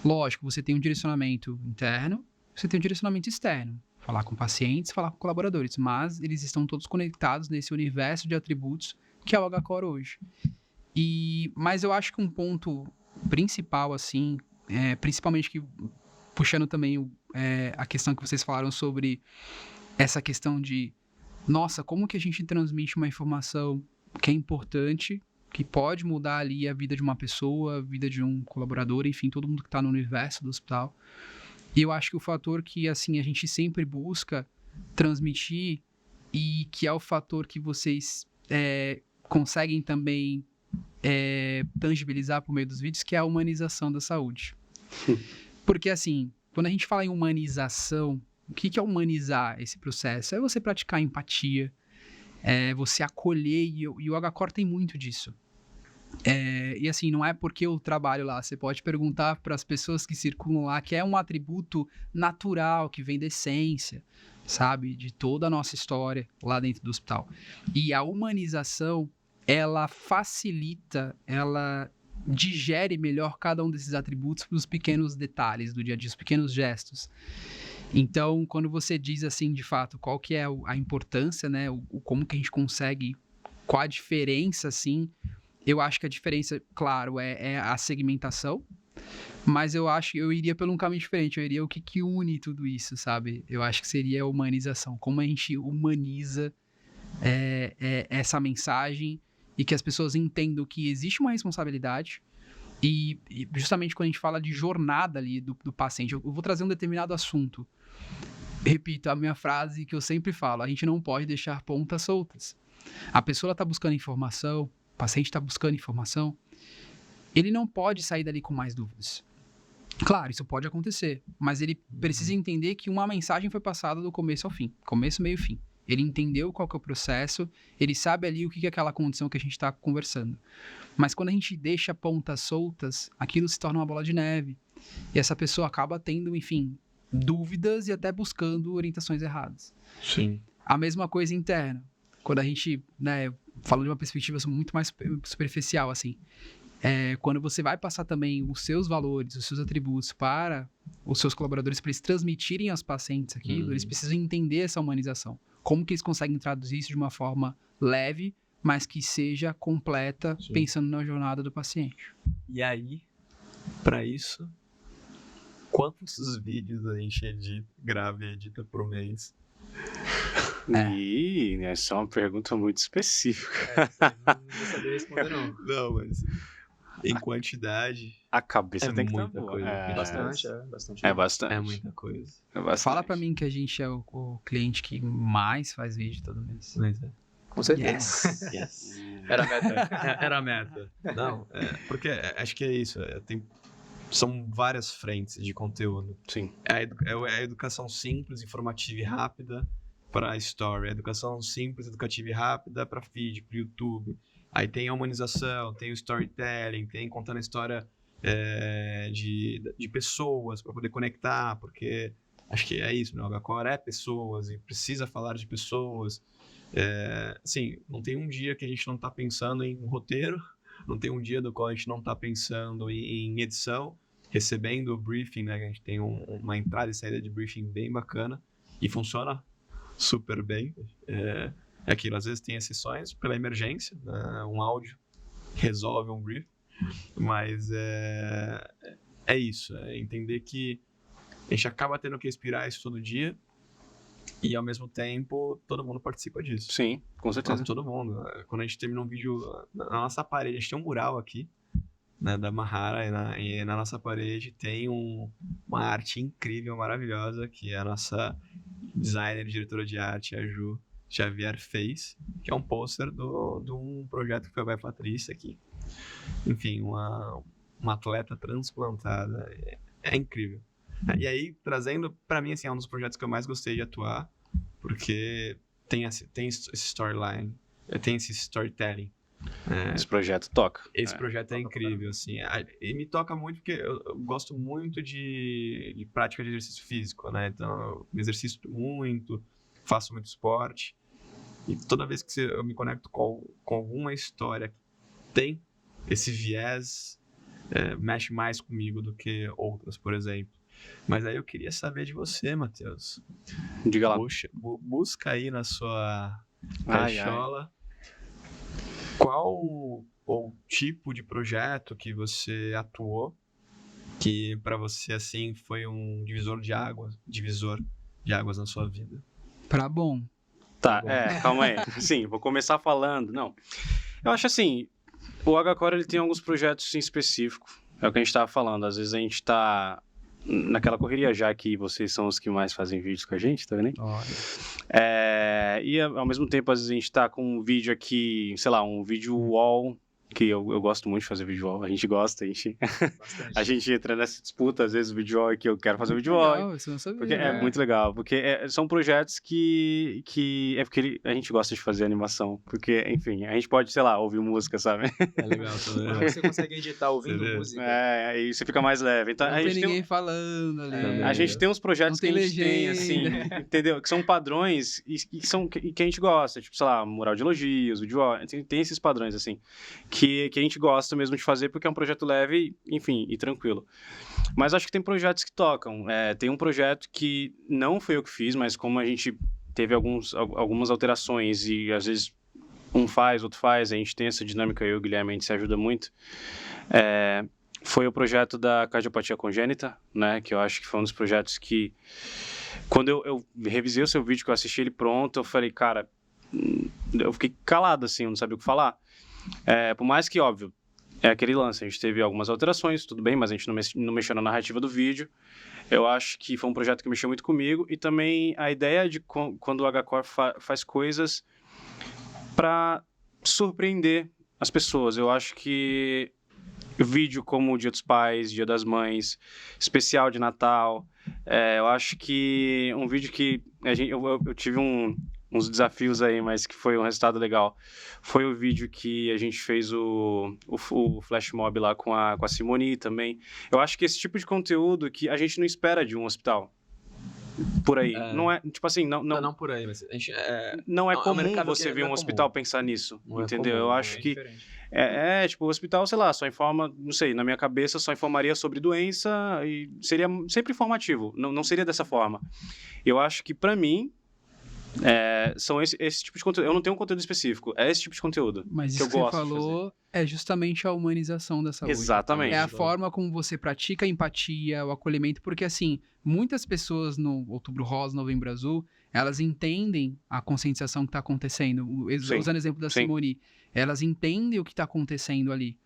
Lógico, você tem um direcionamento interno, você tem um direcionamento externo. Falar com pacientes, falar com colaboradores, mas eles estão todos conectados nesse universo de atributos que é o HCOR hoje. Mas eu acho que um ponto principal, assim, principalmente que, puxando também a questão que vocês falaram sobre essa questão de, nossa, como que a gente transmite uma informação que é importante, que pode mudar ali a vida de uma pessoa, a vida de um colaborador, enfim, todo mundo que está no universo do hospital. E eu acho que o fator que, assim, a gente sempre busca transmitir e que é o fator que vocês conseguem também tangibilizar por meio dos vídeos, que é a humanização da saúde. Porque, assim, quando a gente fala em humanização, o que é humanizar esse processo? É você praticar empatia, é você acolher, e o HCore tem muito disso. E assim, não é porque eu trabalho lá, você pode perguntar para as pessoas que circulam lá, que é um atributo natural, que vem da essência, sabe? De toda a nossa história lá dentro do hospital. E a humanização, ela facilita, ela digere melhor cada um desses atributos para os pequenos detalhes do dia a dia, os pequenos gestos. Então, quando você diz assim, de fato, qual que é a importância, né? Como que a gente consegue, qual a diferença, assim, eu acho que a diferença, claro, é a segmentação, mas eu iria por um caminho diferente, eu iria o que une tudo isso, sabe? Eu acho que seria a humanização, como a gente humaniza essa mensagem e que as pessoas entendam que existe uma responsabilidade e justamente quando a gente fala de jornada ali do paciente, eu vou trazer um determinado assunto. Repito a minha frase que eu sempre falo, a gente não pode deixar pontas soltas. A pessoa está buscando informação, o paciente está buscando informação, ele não pode sair dali com mais dúvidas. Claro, isso pode acontecer, mas ele precisa entender que uma mensagem foi passada do começo ao fim, começo, meio e fim. Ele entendeu qual que é o processo, ele sabe ali o que é aquela condição que a gente está conversando. Mas quando a gente deixa pontas soltas, aquilo se torna uma bola de neve. E essa pessoa acaba tendo, enfim, dúvidas e até buscando orientações erradas. Sim. A mesma coisa interna. Quando a gente, né, falando de uma perspectiva muito mais superficial, assim, quando você vai passar também os seus valores, os seus atributos para os seus colaboradores, para eles transmitirem aos pacientes aquilo, eles precisam entender essa humanização. Como que eles conseguem traduzir isso de uma forma leve, mas que seja completa, sim, pensando na jornada do paciente. E aí, para isso, quantos vídeos a gente grava e edita por mês? Essa é uma pergunta muito específica. Não vou saber responder, não. Não, mas em quantidade... A cabeça tem que estar muita boa. coisa. Bastante. É bastante. É muita coisa. É bastante. Fala pra mim que a gente é o cliente que mais faz vídeo todo mês. Mas é. Com certeza. Yes. Era a meta. Era a meta. Não, porque acho que é isso. São várias frentes de conteúdo. Sim. É a educação simples, informativa e rápida para a story. A educação simples, educativa e rápida para feed, para YouTube. Aí tem a humanização, tem o storytelling, tem contando a história de pessoas para poder conectar, porque acho que é isso, né? O HCore é pessoas e precisa falar de pessoas. Assim, não tem um dia que a gente não está pensando em roteiro, não tem um dia do qual a gente não está pensando em edição, recebendo o briefing, né? A gente tem uma entrada e saída de briefing bem bacana e funciona super bem. É aquilo, às vezes tem exceções pela emergência, né? Um áudio resolve um brief, mas é isso, entender que a gente acaba tendo que respirar isso todo dia e ao mesmo tempo todo mundo participa disso. Sim, com certeza. Todo mundo. Quando a gente termina um vídeo na nossa parede, a gente tem um mural aqui, né, da Mahara, e na nossa parede tem uma arte incrível, maravilhosa, que a nossa designer e diretora de arte, a Ju Xavier, fez, que é um pôster de um projeto que foi a Patrícia aqui. Enfim, uma atleta transplantada. É incrível. E aí, trazendo, pra mim, assim, é um dos projetos que eu mais gostei de atuar, porque tem esse storyline, tem esse storytelling. Esse projeto toca. Esse projeto é incrível, assim. E me toca muito porque eu gosto muito de prática de exercício físico, né? Então, eu me exercito muito, faço muito esporte. E toda vez que eu me conecto com alguma história que tem esse viés, mexe mais comigo do que outras, por exemplo. Mas aí eu queria saber de você, Matheus. Diga lá. Busca aí na sua caixola qual o tipo de projeto que você atuou que para você assim foi um divisor de águas na sua vida. Pra bom. Tá, calma aí. Sim, vou começar falando. Não, eu acho assim, o HCore ele tem alguns projetos em específico. É o que a gente estava falando. Às vezes a gente está naquela correria, já que vocês são os que mais fazem vídeos com a gente, tá vendo? Olha. E ao mesmo tempo, às vezes a gente tá com um vídeo aqui, sei lá, um vídeo wall, que eu gosto muito de fazer vídeo wall, a gente gosta, a gente entra nessa disputa, às vezes o vídeo wall é que eu quero fazer o vídeo wall. Legal, isso eu não sabia. Porque é muito legal, porque são projetos que porque a gente gosta de fazer animação, porque, enfim, a gente pode, sei lá, ouvir música, sabe? É legal também. Você consegue editar ouvindo Você vê. música. E você fica mais leve. Então, Não a tem gente ninguém falando ali. a gente tem uns projetos Não que a tem gente tem, assim, entendeu? Que são padrões e que a gente gosta, tipo, sei lá, mural de elogios, vídeo wall, tem esses padrões, assim, que a gente gosta mesmo de fazer porque é um projeto leve, enfim, e tranquilo. Mas acho que tem projetos que tocam. Tem um projeto que não foi eu que fiz, mas como a gente teve algumas alterações e às vezes um faz, outro faz, a gente tem essa dinâmica, eu e o Guilherme, a gente se ajuda muito. Foi o projeto da cardiopatia congênita, né? Que eu acho que foi um dos projetos que, quando eu revisei o seu vídeo, que eu assisti ele pronto, eu falei, cara, eu fiquei calado, assim, eu não sabia o que falar. Por mais que, óbvio, é aquele lance, a gente teve algumas alterações, tudo bem, mas a gente não mexeu na narrativa do vídeo. Eu acho que foi um projeto que mexeu muito comigo e também a ideia de quando o HCore faz coisas para surpreender as pessoas. Eu acho que vídeo como o Dia dos Pais, Dia das Mães, especial de Natal, eu acho que um vídeo que eu tive uns desafios aí, mas que foi um resultado legal. Foi o vídeo que a gente fez o flash mob lá com a Simone também. Eu acho que esse tipo de conteúdo que a gente não espera de um hospital. Por aí. Não é, tipo assim, Não por aí, mas a gente, não é um comum mercado você que ver não um é hospital comum. pensar nisso, Não é entendeu? comum, Eu acho que tipo, o hospital, sei lá, só informa, não sei, na minha cabeça só informaria sobre doença e seria sempre informativo, não seria dessa forma. Eu acho que pra mim são esse tipo de conteúdo. Eu não tenho um conteúdo específico, é esse tipo de conteúdo Mas que isso eu que você gosto de fazer. falou é justamente a humanização da saúde. Exatamente. É a forma como você pratica a empatia, o acolhimento, porque assim, muitas pessoas no Outubro Rosa, Novembro Azul, elas entendem a conscientização que está acontecendo. Usando o exemplo da Simone, elas entendem o que está acontecendo ali.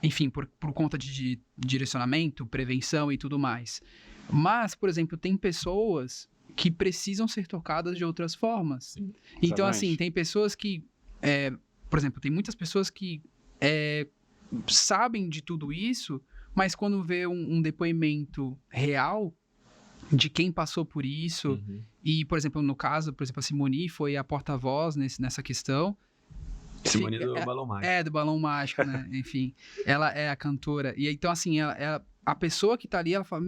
Enfim, por conta de direcionamento, prevenção e tudo mais. Mas, por exemplo, tem pessoas que precisam ser tocadas de outras formas. Sim, então, exatamente. assim, tem pessoas que... por exemplo, tem muitas pessoas que sabem de tudo isso, mas quando vê um depoimento real de quem passou por isso, e, por exemplo, no caso, a Simone foi a porta-voz nessa questão. Simone do Balão Mágico. Do Balão Mágico, né? Enfim, ela é a cantora. E então, assim, a pessoa que tá ali, ela fala,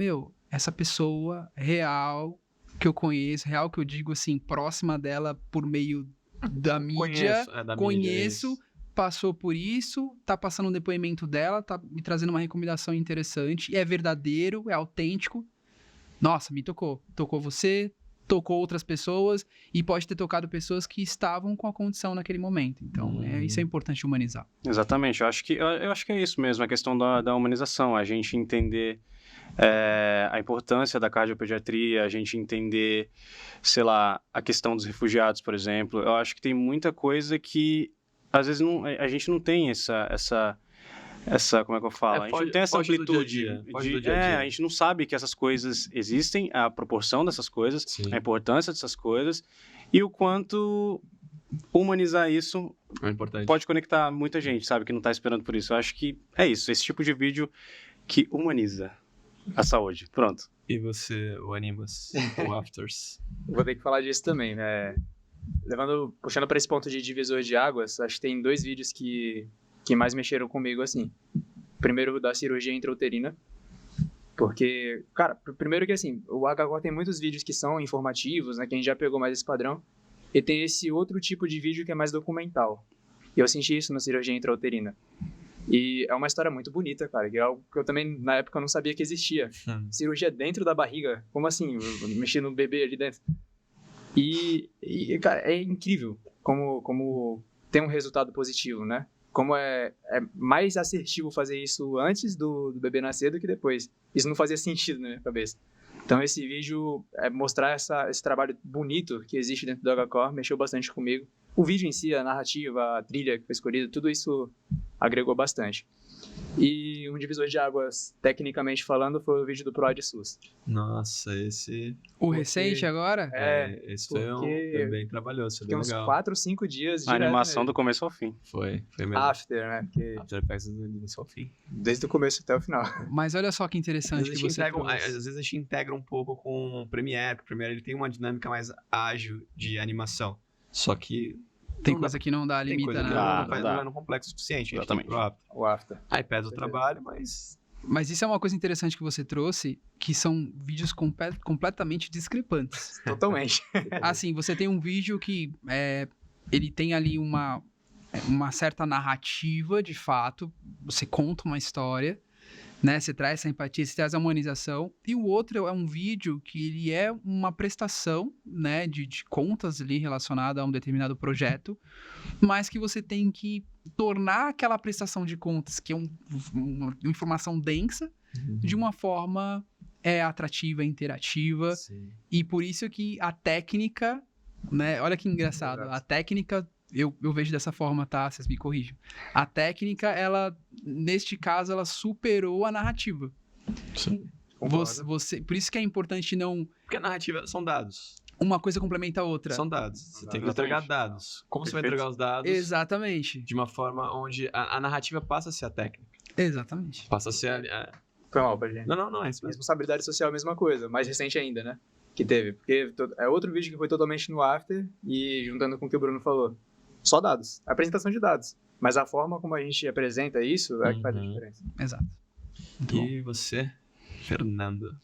essa pessoa real que eu conheço, real que eu digo, assim, próxima dela por meio da mídia, conheço, passou por isso, tá passando um depoimento dela, tá me trazendo uma recomendação interessante, é verdadeiro, é autêntico. Nossa, me tocou. Tocou você, tocou outras pessoas e pode ter tocado pessoas que estavam com a condição naquele momento. Então, isso é importante humanizar. Exatamente. Eu acho que é isso mesmo, a questão da humanização, a gente entender a importância da cardiopediatria, a gente entender, sei lá, a questão dos refugiados, por exemplo. Eu acho que tem muita coisa que, às vezes, a gente não tem essa como é que eu falo? A gente não tem essa amplitude. A gente não sabe que essas coisas existem, a proporção dessas coisas, a importância dessas coisas e o quanto humanizar isso pode conectar muita gente, sabe, que não está esperando por isso. Eu acho que é isso, esse tipo de vídeo que humaniza a saúde. Pronto. E você, o Animas, o Afters? Vou ter que falar disso também, né? Puxando para esse ponto de divisor de águas, acho que tem 2 vídeos que mais mexeram comigo, assim. Primeiro, da cirurgia intrauterina. Porque, cara, primeiro que, assim, o HCore tem muitos vídeos que são informativos, né? Que a gente já pegou mais esse padrão. E tem esse outro tipo de vídeo que é mais documental. E eu senti isso na cirurgia intrauterina. E é uma história muito bonita, cara. Que é algo que eu também, na época, não sabia que existia. Cirurgia dentro da barriga. Como assim? Mexer no bebê ali dentro. E cara, é incrível como tem um resultado positivo, né? Como é mais assertivo fazer isso antes do bebê nascer do que depois. Isso não fazia sentido na minha cabeça. Então, esse vídeo mostrar esse trabalho bonito que existe dentro do HCore mexeu bastante comigo. O vídeo em si, a narrativa, a trilha que foi escolhida, tudo isso agregou bastante. E um divisor de águas, tecnicamente falando, foi o vídeo do ProAd SUS. Nossa, esse... O Porque- recente agora? esse foi porque- bem trabalhoso, foi Fiquei bem uns legal. 4 ou 5 dias A direto animação nele. do começo ao fim. Foi mesmo. After, né? Porque After Effects do início ao fim. desde o começo até o final. Mas olha só que Às interessante vezes, que a gente você integra, trouxe. às vezes a gente integra um pouco com o Premiere, porque o Premiere ele tem uma dinâmica mais ágil de animação. Só que Tem não coisa que não dá, tem limita, coisa que né? dá. não é no complexo o suficiente. A gente tem que ir pro After. O After. Aí pesa o trabalho, mas... Mas isso é uma coisa interessante que você trouxe, que são vídeos completamente discrepantes. Totalmente. Assim, você tem um vídeo que ele tem ali uma certa narrativa, de fato. Você conta uma história, né? Você traz essa empatia, você traz a humanização. E o outro é um vídeo que ele é uma prestação, né? De contas ali relacionada a um determinado projeto, mas que você tem que tornar aquela prestação de contas, que é uma informação densa, de uma forma atrativa, interativa. Sim. E por isso que a técnica, né? Olha que engraçado. Exato. A técnica, eu vejo dessa forma, tá? Vocês me corrijam. A técnica, ela, neste caso, ela superou a narrativa. Sim. Concordo. Por isso que é importante não... Porque a narrativa são dados. Uma coisa complementa a outra. São dados. Você tem que Exatamente. entregar dados. Como você vai Perfeito. entregar os dados? Exatamente. De uma forma onde a narrativa passa a ser a técnica. Exatamente. Passa a ser Foi mal pra gente. Não, é isso mesmo. Responsabilidade social é a mesma coisa, mais recente ainda, né? Que teve. Porque é outro vídeo que foi totalmente no After e juntando com o que o Bruno falou. Só dados. Apresentação de dados. Mas a forma como a gente apresenta isso é que faz a Uhum. diferença. Exato. Muito bom. E você, Fernando,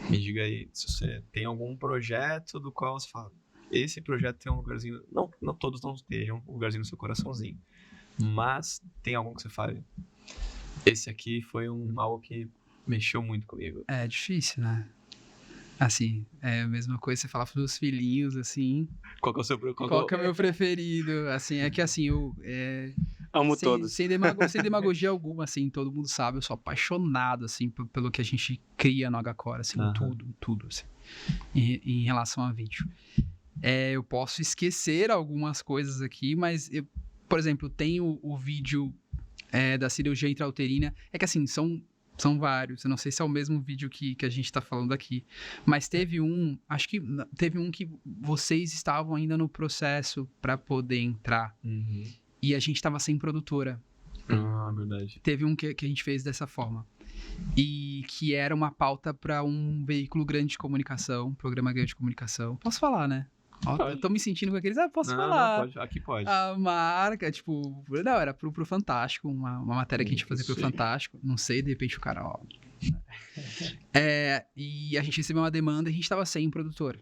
me diga aí se você tem algum projeto do qual você fala, esse projeto tem um lugarzinho, não todos não estejam um lugarzinho no seu coraçãozinho, mas tem algum que você fale, esse aqui foi algo que mexeu muito comigo. É difícil, né? Assim, é a mesma coisa, você fala dos filhinhos, assim. Qual que é o seu... Qual que é o meu preferido? Assim, é que assim, Amo sem, todos. sem demagogia alguma, assim, todo mundo sabe, eu sou apaixonado, assim, pelo que a gente cria no HCore, assim, Aham. tudo, assim, em relação a vídeo. Eu posso esquecer algumas coisas aqui, mas, por exemplo, tem o vídeo da cirurgia intrauterina, é que assim, são vários, eu não sei se é o mesmo vídeo que a gente tá falando aqui, mas teve acho que teve um que vocês estavam ainda no processo para poder entrar, Uhum. e a gente tava sem produtora. Verdade. Teve um que a gente fez dessa forma. E que era uma pauta para um veículo grande de comunicação, programa grande de comunicação. Posso falar, né? Ó, Pode. eu tô me sentindo com aqueles, posso Não, falar. pode, aqui pode. A marca, tipo, não, era pro Fantástico, uma matéria que a gente fazia pro Sim. Fantástico. Não sei, de repente o cara, ó. E a gente recebeu uma demanda e a gente tava sem produtor.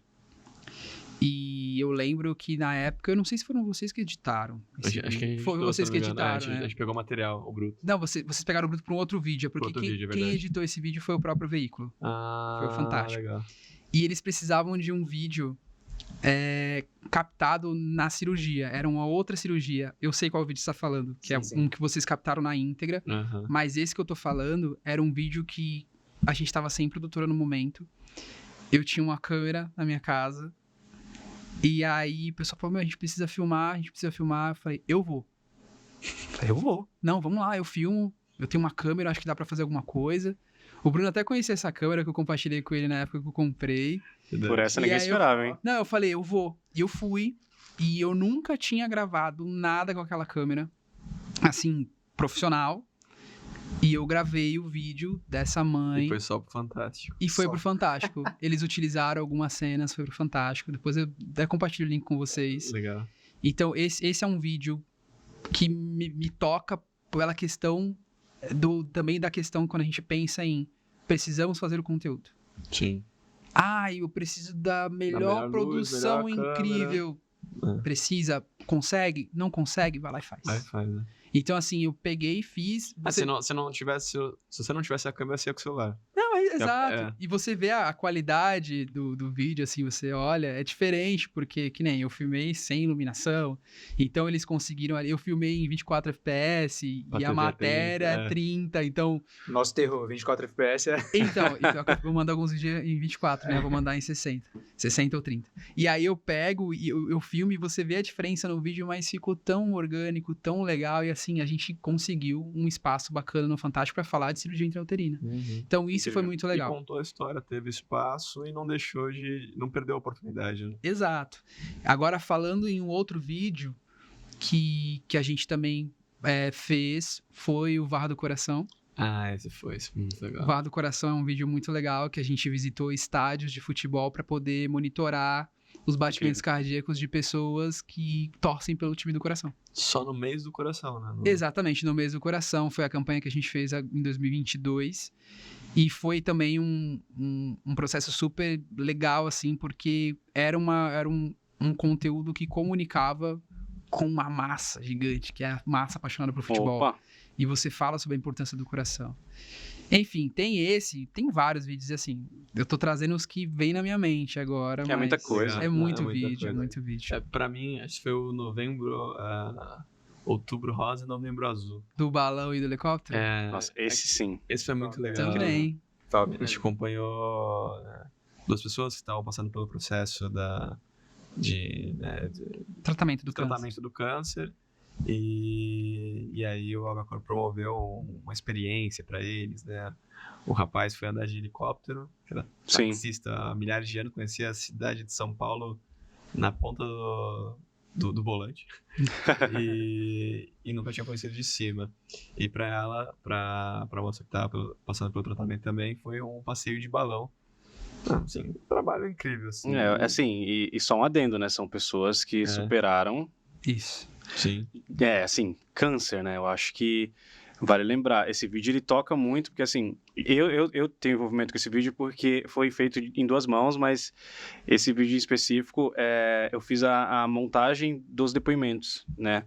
E eu lembro que na época, eu não sei se foram vocês que editaram. Acho que a gente Foi trouxe, vocês se que não me engano. editaram, a né? gente pegou o material, o bruto. Não, vocês pegaram o bruto para um outro vídeo, é porque Outro quem, vídeo, é quem verdade. editou esse vídeo foi o próprio veículo. Ah, Foi fantástico. Legal. E eles precisavam de um vídeo captado na cirurgia. Era uma outra cirurgia. Eu sei qual vídeo você está falando, que é Sim. um que vocês captaram na íntegra. Aham. Mas esse que eu tô falando era um vídeo que a gente tava sem produtora no momento. Eu tinha uma câmera na minha casa. E aí o pessoal falou, a gente precisa filmar. Eu falei, eu vou. Eu vou. Não, vamos lá, eu filmo. Eu tenho uma câmera, acho que dá pra fazer alguma coisa. O Bruno até conhecia essa câmera que eu compartilhei com ele na época que eu comprei. Por essa E ninguém aí esperava, hein? Não, eu falei, eu vou. E eu fui. E eu nunca tinha gravado nada com aquela câmera. Assim, profissional. E eu gravei o vídeo dessa mãe. E foi só pro Fantástico. E foi Só. pro Fantástico. Eles utilizaram algumas cenas, foi pro Fantástico. Depois eu até compartilho o link com vocês. Legal. Então, esse é um vídeo que me toca pela questão também da questão quando a gente pensa em precisamos fazer o conteúdo. Sim. Eu preciso da melhor melhor luz, produção melhor câmera. incrível. Precisa? Consegue? Não consegue? Vai lá e faz. Aí faz, né? Então, assim, eu peguei e fiz. Se você não tivesse a câmera, você ia com o celular. Não, exato. é. E você vê a qualidade do vídeo, assim, você olha, é diferente, porque, que nem eu filmei sem iluminação, então eles conseguiram ali, eu filmei em 24 FPS e A a TV matéria é 30, 30, então... Nosso terror, 24 FPS é... Então, eu vou mandar alguns vídeos em 24, né? Eu vou mandar em 60. 60 ou 30. E aí eu pego e eu filmo e você vê a diferença no vídeo, mas ficou tão orgânico, tão legal. E assim, a gente conseguiu um espaço bacana no Fantástico para falar de cirurgia intrauterina. Então isso foi muito E legal. contou a história, teve espaço e não deixou de... Não perdeu a oportunidade, né? Exato. Agora, falando em um outro vídeo que a gente também fez, foi o VAR do Coração. Esse foi muito legal. O VAR do Coração é um vídeo muito legal, que a gente visitou estádios de futebol para poder monitorar os batimentos cardíacos de pessoas que torcem pelo time do coração. Só no mês do coração, né? Exatamente, no mês do coração. Foi a campanha que a gente fez em 2022. E foi também um processo super legal, assim, porque era um conteúdo que comunicava com uma massa gigante, que é a massa apaixonada por futebol. Opa. E você fala sobre a importância do coração. Enfim, tem vários vídeos, assim, eu tô trazendo os que vêm na minha mente agora, É muita mas coisa. é muito muita vídeo, coisa. é muito vídeo. Pra mim, acho que foi o outubro rosa e novembro azul. Do balão e do helicóptero? Nossa, esse sim. Esse foi muito legal. Também. Top, A gente acompanhou duas pessoas que estavam passando pelo processo de Tratamento do câncer. tratamento do câncer. E aí o Albacor promoveu uma experiência para eles, né? O rapaz foi andar de helicóptero, que era Sim. taxista há milhares de anos, conhecia a cidade de São Paulo na ponta do volante e nunca tinha conhecido de cima. E para ela, para moça que estava passando pelo tratamento também, foi um passeio de balão. Assim, um trabalho incrível, assim. Assim, e só um adendo, né? São pessoas que superaram, Isso. Sim. assim, câncer, né? Eu acho que vale lembrar, esse vídeo ele toca muito, porque assim, eu tenho envolvimento com esse vídeo porque foi feito em 2 mãos, mas esse vídeo em específico, eu fiz a montagem dos depoimentos, né?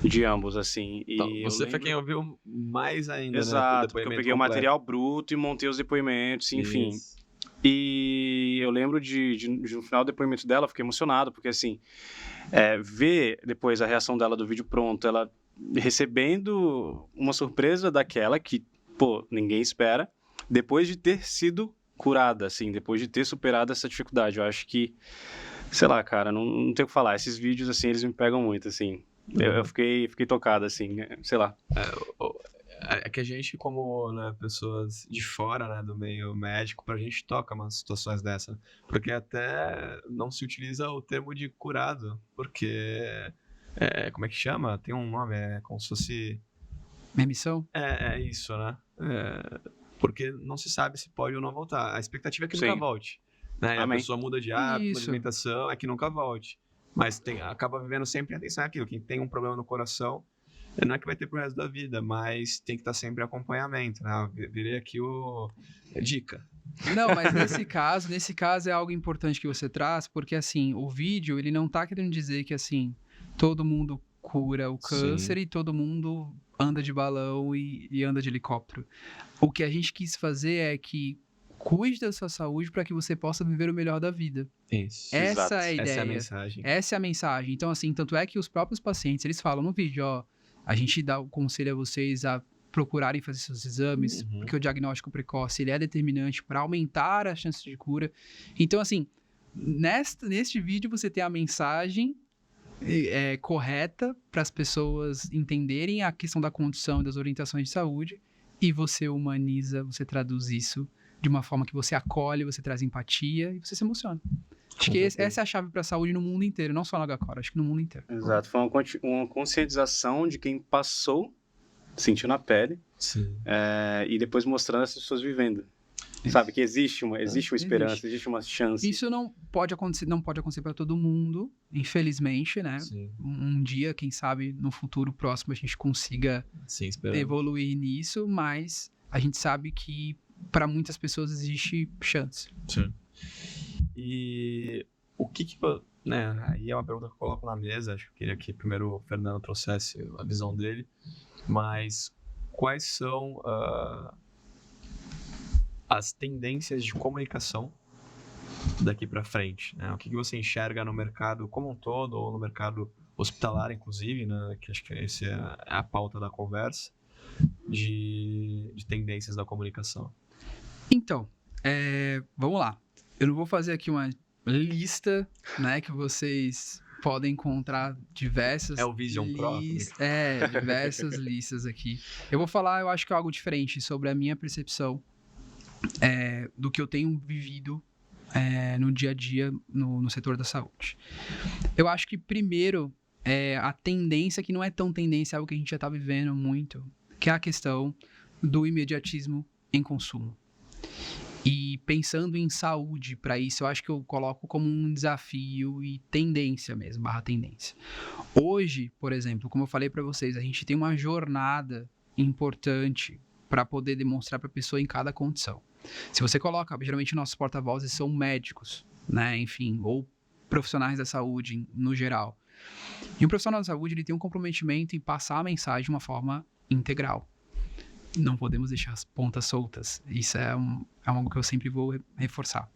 De ambos, assim. E Então, eu você foi lembro- quem ouviu mais ainda, Exato, né? porque eu peguei o material bruto e montei os depoimentos, enfim. E eu lembro no final do depoimento dela, eu fiquei emocionado, porque assim, ver depois a reação dela do vídeo pronto, ela recebendo uma surpresa daquela que, pô, ninguém espera, depois de ter sido curada, assim, depois de ter superado essa dificuldade. Eu acho que, sei lá, cara, não tenho o que falar. Esses vídeos, assim, eles me pegam muito, assim. Eu fiquei tocado, assim, sei lá. É que a gente, como, né, pessoas de fora, né, do meio médico, pra gente toca umas situações dessa. Porque até não se utiliza o termo de curado, porque, como é que chama? Tem um nome, como se fosse... Minha missão? É isso, né? Porque não se sabe se pode ou não voltar. A expectativa é que nunca Sim. volte. Né? A Amém. pessoa muda de hábito, muda de Isso. alimentação, é que nunca volte. Mas acaba vivendo sempre atenção àquilo. Quem tem um problema no coração, não é que vai ter pro resto da vida, mas tem que estar sempre em acompanhamento, né? Virei aqui dica. Não, mas nesse caso é algo importante que você traz, porque assim, o vídeo, ele não tá querendo dizer que assim, todo mundo cura o câncer e todo mundo anda de balão e anda de helicóptero. O que a gente quis fazer é que cuide da sua saúde para que você possa viver o melhor da vida. Isso. Essa é a ideia. Essa é a mensagem. Essa é a mensagem. Então, assim, tanto é que os próprios pacientes, eles falam no vídeo, ó, a gente dá o conselho a vocês a procurarem fazer seus exames, porque o diagnóstico precoce, ele é determinante para aumentar as chances de cura. Então, assim, neste vídeo você tem a mensagem correta para as pessoas entenderem a questão da condição e das orientações de saúde, e você humaniza, você traduz isso de uma forma que você acolhe, você traz empatia e você se emociona. Acho que essa é a chave para a saúde no mundo inteiro, não só no HCOR, acho que no mundo inteiro. Exato, foi uma conscientização de quem passou, sentiu na pele, e depois mostrando as pessoas vivendo. Sabe, que existe uma esperança, existe uma chance. Isso não pode acontecer para todo mundo, infelizmente, né? Sim. Um dia, quem sabe, no futuro próximo a gente consiga evoluir nisso, mas a gente sabe que para muitas pessoas existe chance. Sim. E o que né, aí é uma pergunta que eu coloco na mesa, acho que eu queria que primeiro o Fernando trouxesse a visão dele, mas quais são as tendências de comunicação daqui para frente, né? O que você enxerga no mercado como um todo, ou no mercado hospitalar, inclusive, né? Que acho que essa é a pauta da conversa, de tendências da comunicação. Então, vamos lá. Eu não vou fazer aqui uma lista, né, que vocês podem encontrar diversas... É o Vision Pro? Diversas listas aqui. Eu vou falar, eu acho que é algo diferente sobre a minha percepção do que eu tenho vivido no dia a dia no setor da saúde. Eu acho que, primeiro, a tendência, que não é tão tendência, é algo que a gente já está vivendo muito, que é a questão do imediatismo em consumo. E pensando em saúde para isso, eu acho que eu coloco como um desafio e tendência mesmo, /tendência. Hoje, por exemplo, como eu falei para vocês, a gente tem uma jornada importante para poder demonstrar para a pessoa em cada condição. Se você coloca, geralmente nossos porta-vozes são médicos, né, enfim, ou profissionais da saúde no geral. E um profissional da saúde, ele tem um comprometimento em passar a mensagem de uma forma integral. Não podemos deixar as pontas soltas. Isso é algo que eu sempre vou reforçar.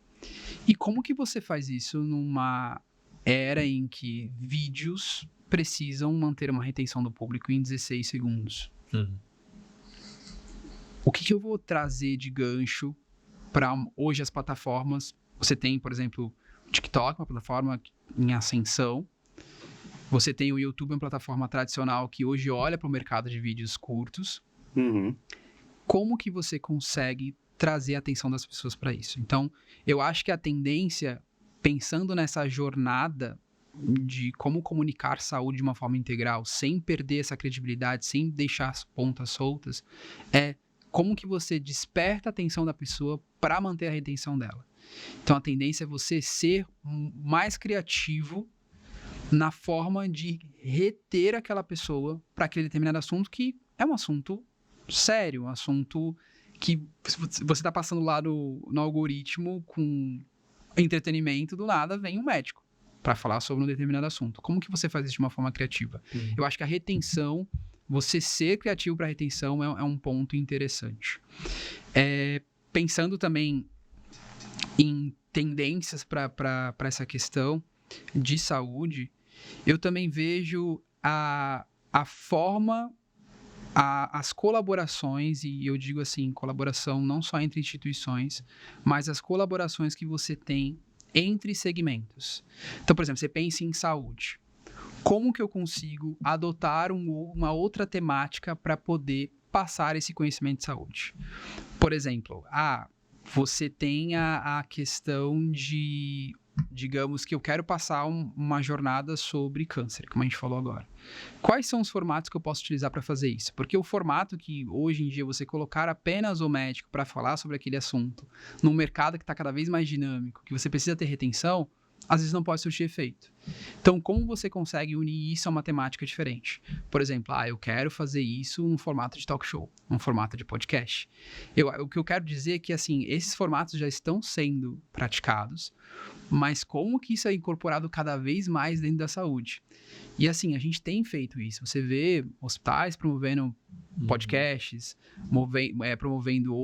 E como que você faz isso numa era em que vídeos precisam manter uma retenção do público em 16 segundos? O que eu vou trazer de gancho para hoje as plataformas? Você tem, por exemplo, o TikTok, uma plataforma em ascensão. Você tem o YouTube, uma plataforma tradicional que hoje olha para o mercado de vídeos curtos. Como que você consegue trazer a atenção das pessoas para isso? Então, eu acho que a tendência, pensando nessa jornada de como comunicar saúde de uma forma integral, sem perder essa credibilidade, sem deixar as pontas soltas, é como que você desperta a atenção da pessoa para manter a retenção dela. Então, a tendência é você ser mais criativo na forma de reter aquela pessoa para aquele determinado assunto, que é um assunto sério, um assunto que você está passando lá no algoritmo com entretenimento, do nada vem um médico para falar sobre um determinado assunto. Como que você faz isso de uma forma criativa? Eu acho que a retenção, você ser criativo para a retenção é um ponto interessante. Pensando também em tendências para essa questão de saúde, eu também vejo a forma, as colaborações, e eu digo assim, colaboração não só entre instituições, mas as colaborações que você tem entre segmentos. Então, por exemplo, você pensa em saúde. Como que eu consigo adotar uma outra temática para poder passar esse conhecimento de saúde? Por exemplo, você tem a questão de, digamos que eu quero passar uma jornada sobre câncer, como a gente falou agora. Quais são os formatos que eu posso utilizar para fazer isso? Porque o formato que hoje em dia você colocar apenas o médico para falar sobre aquele assunto, num mercado que está cada vez mais dinâmico, que você precisa ter retenção, às vezes não pode surtir efeito. Então, como você consegue unir isso a uma temática diferente? Por exemplo, eu quero fazer isso num formato de talk show, num formato de podcast. O que eu quero dizer é que, assim, esses formatos já estão sendo praticados, mas como que isso é incorporado cada vez mais dentro da saúde? E, assim, a gente tem feito isso. Você vê hospitais promovendo podcasts, promovendo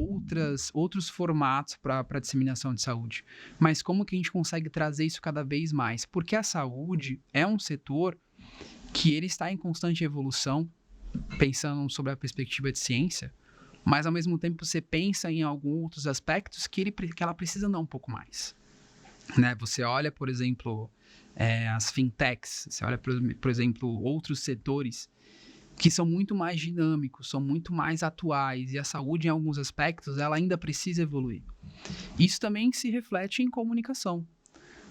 outros formatos para disseminação de saúde. Mas como que a gente consegue trazer isso cada vez mais? Porque a saúde é um setor que ele está em constante evolução, pensando sobre a perspectiva de ciência, mas ao mesmo tempo você pensa em alguns outros aspectos que ela precisa andar um pouco mais. Né? Você olha, por exemplo, as fintechs, você olha, por exemplo, outros setores que são muito mais dinâmicos, são muito mais atuais, e a saúde, em alguns aspectos, ela ainda precisa evoluir. Isso também se reflete em comunicação.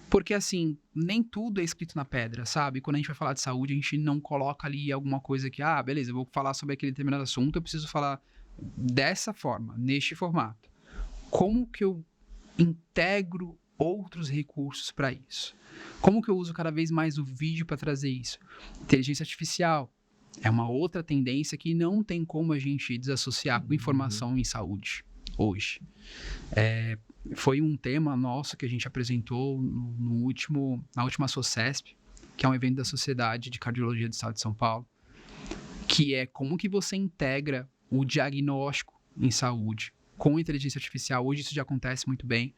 Porque, assim, nem tudo é escrito na pedra, sabe? Quando a gente vai falar de saúde, a gente não coloca ali alguma coisa que, beleza, eu vou falar sobre aquele determinado assunto, eu preciso falar dessa forma, neste formato. Como que eu integro outros recursos para isso? Como que eu uso cada vez mais o vídeo para trazer isso? Inteligência artificial é uma outra tendência que não tem como a gente desassociar com informação em saúde hoje. Foi um tema nosso que a gente apresentou na última SOCESP, que é um evento da Sociedade de Cardiologia do Estado de São Paulo, que é como que você integra o diagnóstico em saúde com inteligência artificial. Hoje isso já acontece muito bem.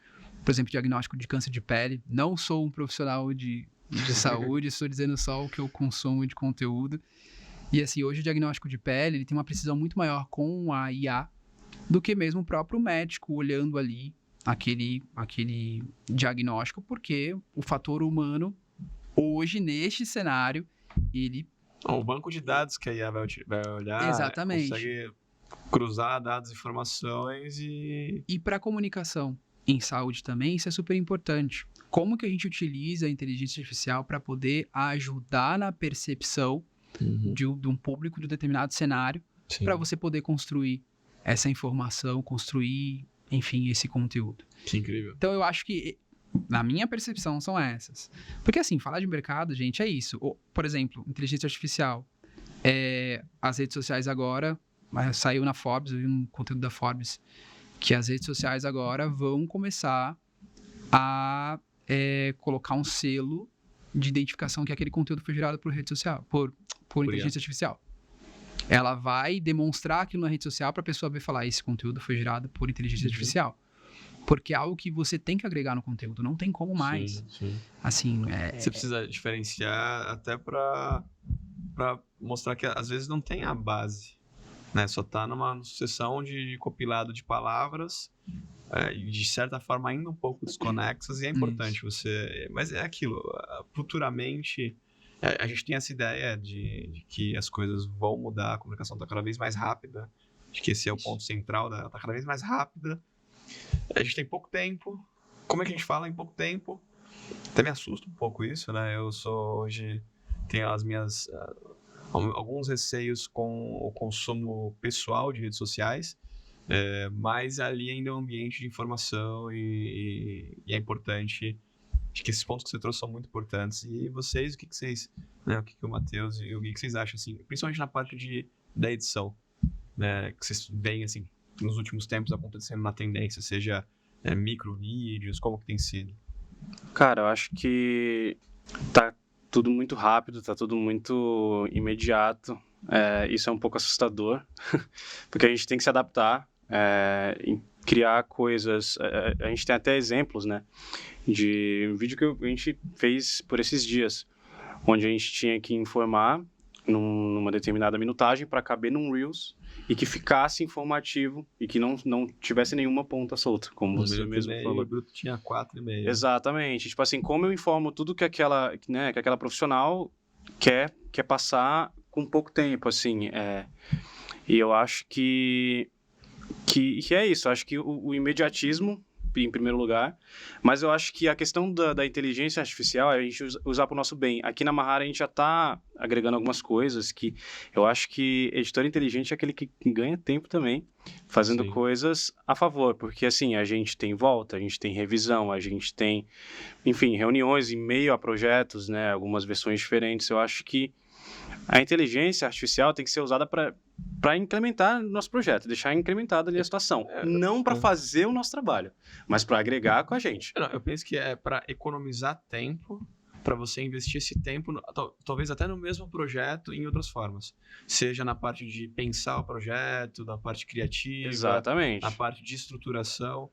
Por exemplo, diagnóstico de câncer de pele. Não sou um profissional de saúde, estou dizendo só o que eu consumo de conteúdo. E assim, hoje o diagnóstico de pele ele tem uma precisão muito maior com a IA do que mesmo o próprio médico olhando ali aquele diagnóstico, porque o fator humano, hoje, neste cenário, ele... O banco de dados que a IA vai olhar, Exatamente. consegue cruzar dados e informações e... E para comunicação em saúde também, isso é super importante. Como que a gente utiliza a inteligência artificial para poder ajudar na percepção de um público de um determinado cenário, para você poder construir essa informação, construir, enfim, esse conteúdo. Que incrível. Então, eu acho que, na minha percepção, são essas. Porque, assim, falar de mercado, gente, é isso. Por exemplo, inteligência artificial. As redes sociais agora, saiu na Forbes, eu vi um conteúdo da Forbes, que as redes sociais agora vão começar a colocar um selo de identificação que aquele conteúdo foi gerado por rede social, por inteligência artificial. Ela vai demonstrar aquilo na rede social para a pessoa ver e falar, esse conteúdo foi gerado por inteligência artificial. Porque é algo que você tem que agregar no conteúdo, não tem como mais. Sim. Assim, Você precisa diferenciar até para mostrar que às vezes não tem a base, né? Só tá numa sucessão de compilado de palavras, de certa forma ainda um pouco desconexas, e é importante você... Mas é aquilo, futuramente... A gente tem essa ideia de que as coisas vão mudar, a comunicação está cada vez mais rápida, acho que esse é o ponto central, está cada vez mais rápida. A gente tem pouco tempo. Como é que a gente fala em pouco tempo? Até me assusta um pouco isso, né? Eu hoje tenho as minhas... alguns receios com o consumo pessoal de redes sociais, mas ali ainda é um ambiente de informação e é importante... Acho que esses pontos que você trouxe são muito importantes. E vocês, o que vocês, né, o que o Matheus e o que vocês acham, assim, principalmente na parte da edição, né, que vocês veem, assim, nos últimos tempos acontecendo na tendência, seja microvídeos, como que tem sido? Cara, eu acho que tá tudo muito rápido, tá tudo muito imediato. Isso é um pouco assustador, porque a gente tem que se adaptar, criar coisas. A gente tem até exemplos, né? De um vídeo que a gente fez por esses dias, onde a gente tinha que informar numa determinada minutagem para caber num Reels e que ficasse informativo e que não tivesse nenhuma ponta solta, como você mesmo falou. O Bruto tinha 4,5. Exatamente. Tipo assim, como eu informo tudo que aquela profissional quer passar com pouco tempo, assim. E eu acho que é isso. Eu acho que o imediatismo, em primeiro lugar, mas eu acho que a questão da inteligência artificial é a gente usar para o nosso bem. Aqui na Mahara a gente já está agregando algumas coisas que eu acho que editor inteligente é aquele que ganha tempo também, fazendo coisas a favor, porque assim, a gente tem volta, a gente tem revisão, a gente tem, enfim, reuniões em meio a projetos, né, algumas versões diferentes. Eu acho que a inteligência artificial tem que ser usada para incrementar nosso projeto, deixar incrementada ali a situação. Não para fazer o nosso trabalho, mas para agregar com a gente. Não, eu penso que é para economizar tempo, para você investir esse tempo, talvez até no mesmo projeto, em outras formas. Seja na parte de pensar o projeto, na parte criativa, exatamente, na parte de estruturação.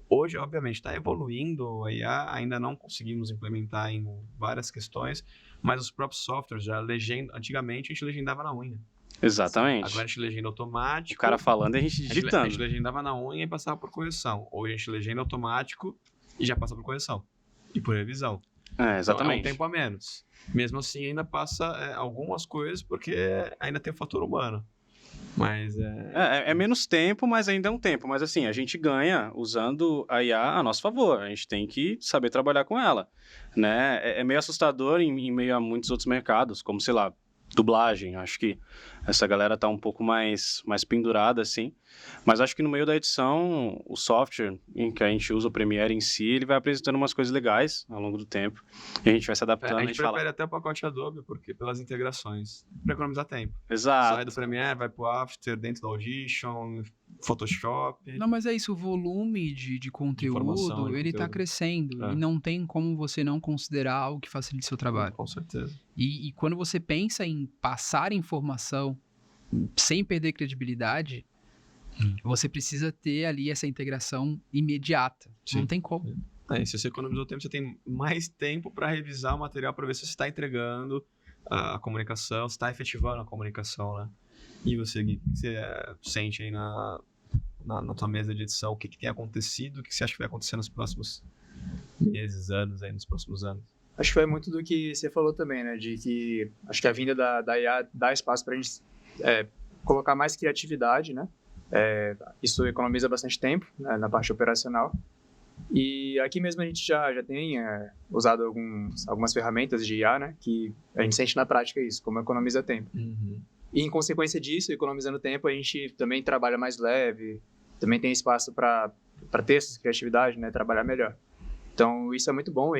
Hoje, obviamente, está evoluindo a IA, ainda não conseguimos implementar em várias questões, mas os próprios softwares já antigamente a gente legendava na unha. Exatamente. Agora a gente legenda automático. O cara falando e a gente digitando. A gente legendava na unha e passava por correção. Hoje a gente legenda automático e já passa por correção. E por revisão. Exatamente. Então, é um tempo a menos. Mesmo assim, ainda passa algumas coisas porque ainda tem o fator humano. Mas é menos tempo, mas ainda é um tempo. Mas assim, a gente ganha usando a IA a nosso favor. A gente tem que saber trabalhar com ela, né? É meio assustador em meio a muitos outros mercados, como, sei lá, dublagem. Acho que essa galera tá um pouco mais pendurada, assim. Mas acho que no meio da edição, o software em que a gente usa, o Premiere em si, ele vai apresentando umas coisas legais ao longo do tempo. E a gente vai se adaptando. A gente prefere até o pacote Adobe, porque pelas integrações, para economizar tempo. Exato. Sai do Premiere, vai pro After, dentro do Audition, Photoshop. Não, mas é isso, o volume de conteúdo, ele tá crescendo. E não tem como você não considerar algo que facilite seu trabalho. Com certeza. E quando você pensa em passar informação sem perder credibilidade, você precisa ter ali essa integração imediata. Sim. Não tem como. Se você economizou tempo, você tem mais tempo para revisar o material, para ver se você está entregando a comunicação, se está efetivando a comunicação, né? E você, o que você sente aí na tua mesa de edição, o que tem acontecido, o que você acha que vai acontecer nos próximos meses, anos, aí, nos próximos anos? Acho que foi muito do que você falou também, né? De que acho que a vinda da IA dá espaço para a gente colocar mais criatividade, né? Isso economiza bastante tempo, né, na parte operacional. E aqui mesmo a gente já tem usado algumas ferramentas de IA, né? Que a gente sente na prática isso, como economiza tempo. Uhum. E em consequência disso, economizando tempo, a gente também trabalha mais leve, também tem espaço para ter essa criatividade, né? Trabalhar melhor. Então, isso é muito bom.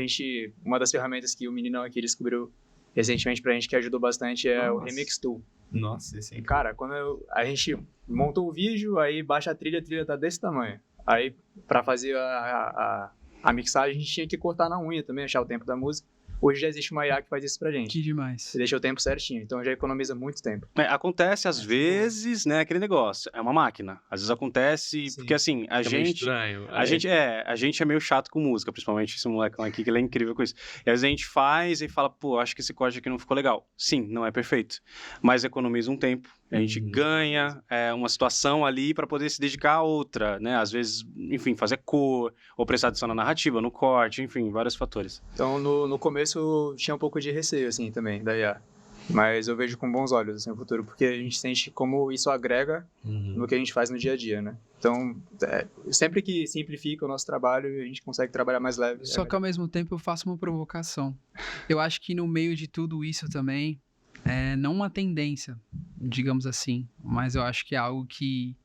Uma das ferramentas que o meninão aqui descobriu recentemente pra gente que ajudou bastante é o Remix Tool. Nossa, esse aí. Cara, quando a gente montou o vídeo, aí baixa a trilha tá desse tamanho. Aí, pra fazer a mixagem, a gente tinha que cortar na unha também, achar o tempo da música. Hoje já existe uma IA que faz isso pra gente. Que demais. Você deixa o tempo certinho, então já economiza muito tempo. Acontece às vezes, né, aquele negócio, é uma máquina. Às vezes acontece, Sim. porque assim, a Fica meio gente... estranho. A gente é meio chato com música, principalmente esse molecão aqui, que ele é incrível com isso. E às vezes a gente faz e fala, pô, acho que esse código aqui não ficou legal. Sim, não é perfeito, mas economiza um tempo. A gente ganha uma situação ali para poder se dedicar a outra, né? Às vezes, enfim, fazer cor, ou prestar atenção na narrativa, no corte, enfim, vários fatores. Então, no começo, tinha um pouco de receio, assim, também, da IA. Mas eu vejo com bons olhos, assim, o futuro, porque a gente sente como isso agrega no que a gente faz no dia a dia, né? Então, sempre que simplifica o nosso trabalho, a gente consegue trabalhar mais leve. Só que ao mesmo tempo eu faço uma provocação. Eu acho que no meio de tudo isso também, não uma tendência, digamos assim, mas eu acho que é algo que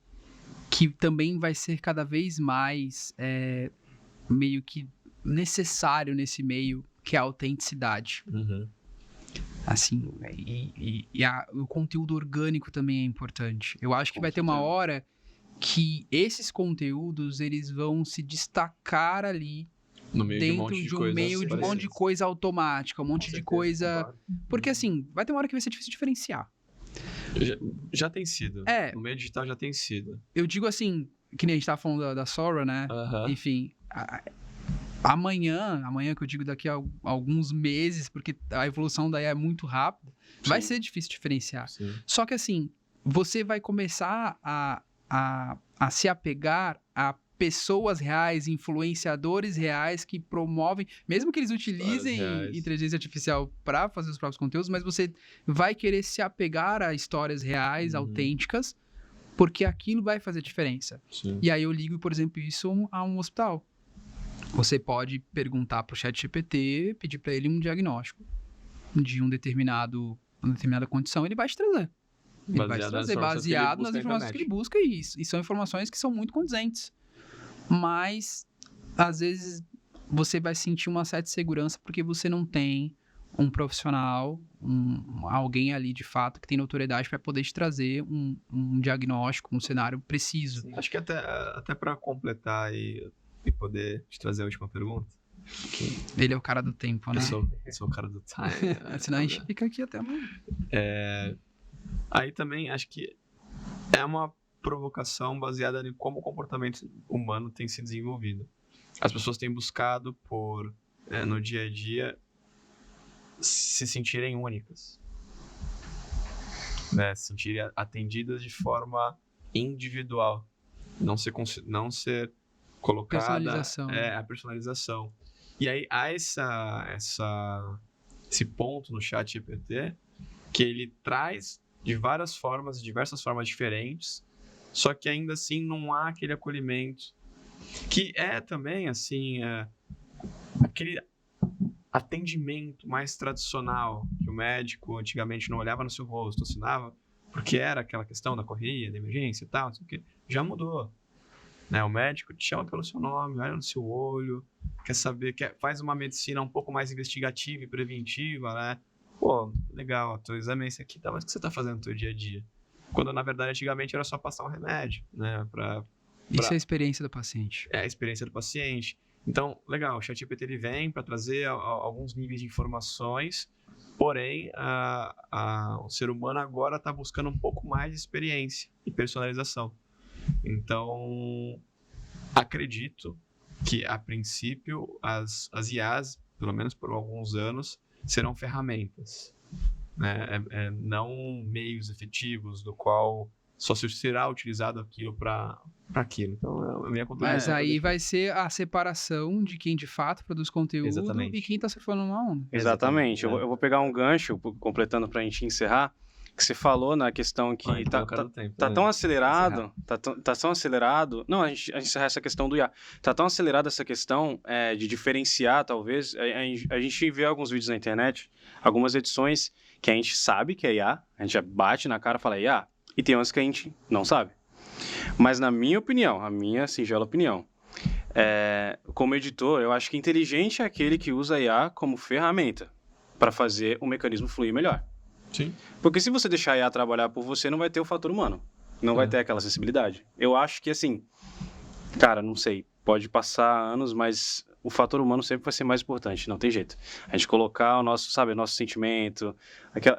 também vai ser cada vez mais meio que necessário nesse meio, que é a autenticidade. Assim, o conteúdo orgânico também é importante. Eu acho que vai ter uma hora que esses conteúdos eles vão se destacar ali No meio dentro de um monte de coisa automática, um monte de coisa... Porque assim, vai ter uma hora que vai ser difícil diferenciar. Já tem sido. No meio digital já tem sido. Eu digo assim, que nem a gente tava falando da Sora, né? Enfim, amanhã que eu digo daqui a alguns meses, porque a evolução daí é muito rápida, vai ser difícil diferenciar. Sim. Só que assim, você vai começar a se apegar a pessoas reais, influenciadores reais que promovem, mesmo que eles utilizem inteligência artificial para fazer os próprios conteúdos, mas você vai querer se apegar a histórias reais, autênticas, porque aquilo vai fazer diferença. Sim. E aí eu ligo, por exemplo, isso a um hospital. Você pode perguntar para o ChatGPT, pedir para ele um diagnóstico de uma determinada condição, ele vai te trazer. Ele vai te trazer baseado nas informações que ele busca e são informações que são muito condizentes. Mas, às vezes, você vai sentir uma certa segurança porque você não tem um profissional, alguém ali de fato que tem notoriedade para poder te trazer um diagnóstico, um cenário preciso. Sim. Acho que até para completar e poder te trazer a última pergunta. Ele é o cara do tempo, né? Eu sou o cara do time. Senão a gente fica aqui até amanhã. Aí também acho que é uma provocação baseada em como o comportamento humano tem se desenvolvido. As pessoas têm buscado por, no dia a dia, se sentirem únicas. Se sentirem atendidas de forma individual. Não ser colocada... Personalização. A personalização. E aí há esse ponto no ChatGPT que ele traz de diversas formas diferentes, só que ainda assim não há aquele acolhimento, que é também assim, aquele atendimento mais tradicional, que o médico antigamente não olhava no seu rosto, assinava, porque era aquela questão da correria, da emergência e tal, não sei o quê. Já mudou. O médico te chama pelo seu nome, olha no seu olho, quer saber, faz uma medicina um pouco mais investigativa e preventiva, né? Pô, legal, teu exame é esse aqui, tá? Mas o que você tá fazendo no teu dia a dia? Quando, na verdade, antigamente era só passar um remédio, né? Isso é a experiência do paciente. É a experiência do paciente. Então, legal, o ChatGPT ele vem para trazer alguns níveis de informações, porém, o ser humano agora está buscando um pouco mais de experiência e personalização. Então, acredito que, a princípio, as IAs, pelo menos por alguns anos, serão ferramentas, né? Não meios efetivos do qual só será utilizado aquilo para para aquilo. Então, a minha cultura Mas aí vai ser a separação de quem de fato produz conteúdo Exatamente. e quem tá surfando uma onda. Exatamente. Exatamente. Eu vou pegar um gancho, completando pra gente encerrar, que você falou na questão que então, cara do tempo, tá né? tão acelerado, tá tão acelerado. Não, a gente encerrar essa questão do IA. Tá tão acelerada essa questão de diferenciar, talvez. A gente vê alguns vídeos na internet, algumas edições que a gente sabe que é IA, a gente já bate na cara e fala IA, e tem umas que a gente não sabe. Mas na minha opinião, a minha singela opinião, como editor, eu acho que inteligente é aquele que usa a IA como ferramenta para fazer o mecanismo fluir melhor. Sim. Porque se você deixar a IA trabalhar por você, não vai ter o fator humano. Não vai ter aquela sensibilidade. Eu acho que, assim, cara, não sei, pode passar anos, mas o fator humano sempre vai ser mais importante, não tem jeito. A gente colocar o nosso, sabe, o nosso sentimento,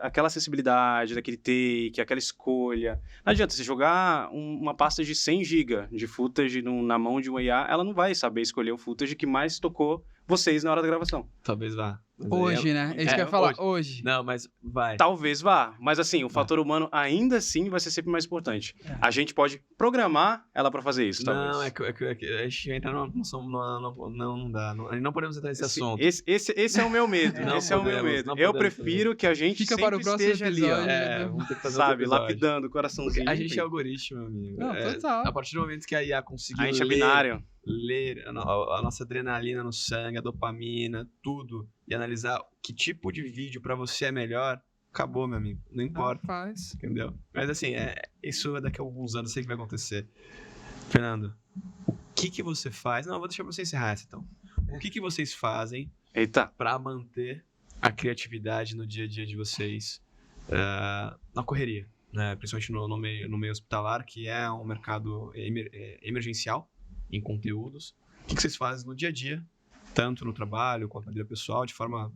aquela sensibilidade, daquele take, aquela escolha. Não adianta você jogar uma pasta de 100 GB de footage na mão de uma IA, ela não vai saber escolher o footage que mais tocou vocês na hora da gravação. Talvez vá. Mas Hoje, né? É isso que eu ia falar, hoje. Não, mas vai. Talvez vá, mas assim, o fator humano ainda assim vai ser sempre mais importante. A gente pode programar ela para fazer isso, talvez. Não, é que a gente entra numa função, não dá. Não podemos entrar nesse assunto. Esse é o meu medo. Não Esse é o meu podemos, medo. não Eu podemos prefiro que a gente Fica sempre para o próximo esteja ali, ó. episódio. Vamos ter que fazer Sabe, outro episódio. lapidando o coraçãozinho. Porque a gente é algoritmo, meu amigo. Não, total. A partir do momento que a IA conseguiu A gente é binário. ler a nossa adrenalina no sangue, a dopamina, tudo, e analisar que tipo de vídeo pra você é melhor, acabou, meu amigo. Não importa, Faz. entendeu? Mas assim, isso daqui a alguns anos, sei que vai acontecer. Fernando, o que você faz? Não, eu vou deixar você encerrar essa, então. O que vocês fazem Eita. pra manter a criatividade no dia a dia de vocês na correria, né? Principalmente no meio hospitalar, que é um mercado emergencial em conteúdos. O que vocês fazem no dia a dia, tanto no trabalho quanto na vida pessoal, de forma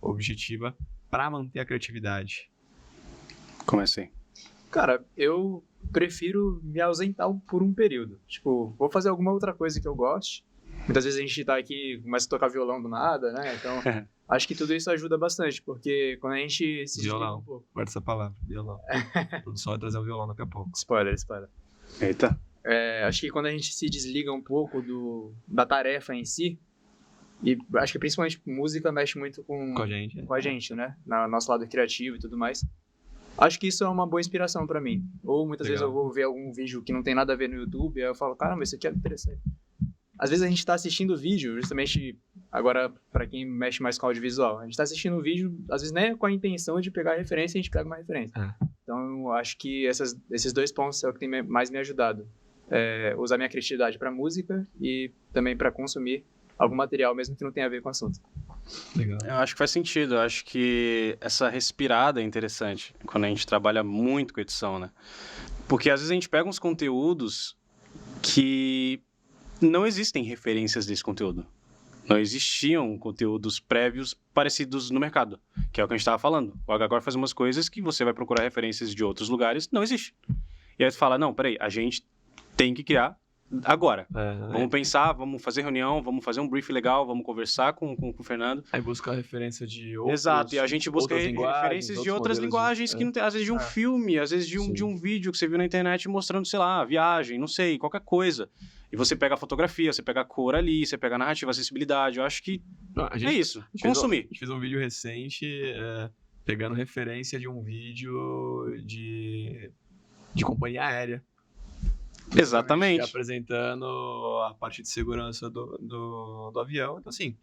objetiva, para manter a criatividade? Comecei. Cara, eu prefiro me ausentar por um período. Tipo, vou fazer alguma outra coisa que eu goste. Muitas vezes a gente tá aqui, começa a tocar violão do nada, né? Então, acho que tudo isso ajuda bastante, porque quando a gente se desliga Violão. um pouco... Guarda essa palavra, violão. Tudo só vai trazer o violão daqui a pouco. Spoiler. Eita. Acho que quando a gente se desliga um pouco da tarefa em si, e acho que principalmente música mexe muito com Com a gente. né? No nosso lado criativo e tudo mais. Acho que isso é uma boa inspiração pra mim. Ou muitas vezes eu vou ver algum vídeo que não tem nada a ver no YouTube, aí eu falo, caramba, isso aqui é interessante. Às vezes a gente tá assistindo o vídeo, justamente agora pra quem mexe mais com audiovisual, a gente tá assistindo o vídeo, às vezes nem com a intenção de pegar referência, a gente pega uma referência. Então eu acho que esses dois pontos é o que tem mais me ajudado. Usar minha criatividade pra música e também pra consumir algum material, mesmo que não tenha a ver com o assunto. Legal. Eu acho que faz sentido. Eu acho que essa respirada é interessante quando a gente trabalha muito com edição, né? Porque às vezes a gente pega uns conteúdos que não existem referências desse conteúdo. Não existiam conteúdos prévios parecidos no mercado, que é o que a gente estava falando. O Agora faz umas coisas que você vai procurar referências de outros lugares, não existe. E aí tu fala, não, peraí, a gente tem que criar agora. Vamos pensar, vamos fazer reunião, vamos fazer um brief legal, vamos conversar com o Fernando. Aí buscar referência de outros. Exato, e a gente busca outras linguagens, referências de outras linguagens que não tem, às vezes de um filme, às vezes de um vídeo que você viu na internet mostrando, sei lá, viagem, não sei, qualquer coisa. E você pega a fotografia, você pega a cor ali, você pega a narrativa, a sensibilidade. Eu acho que é isso, consumir. A gente fez um vídeo recente pegando referência de um vídeo de companhia aérea. Exatamente. Apresentando a parte de segurança do avião. Então, assim,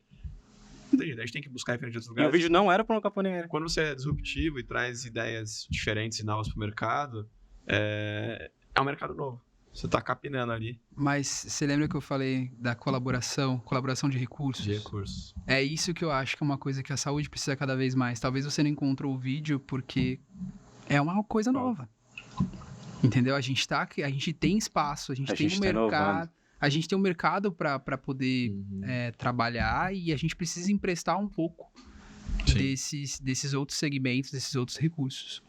não tem jeito, a gente tem que buscar referência de outros E o lugares. vídeo não era para uma companhia aérea. Quando você é disruptivo e traz ideias diferentes e novas para o mercado, é um mercado novo. Você está capinando ali. Mas você lembra que eu falei da colaboração de recursos? De recursos. É isso que eu acho que é uma coisa que a saúde precisa cada vez mais. Talvez você não encontrou o vídeo porque é uma coisa nova. Entendeu? A gente tem espaço, a gente tem um mercado. A gente tem um mercado para poder trabalhar e a gente precisa emprestar um pouco desses outros segmentos, desses outros recursos.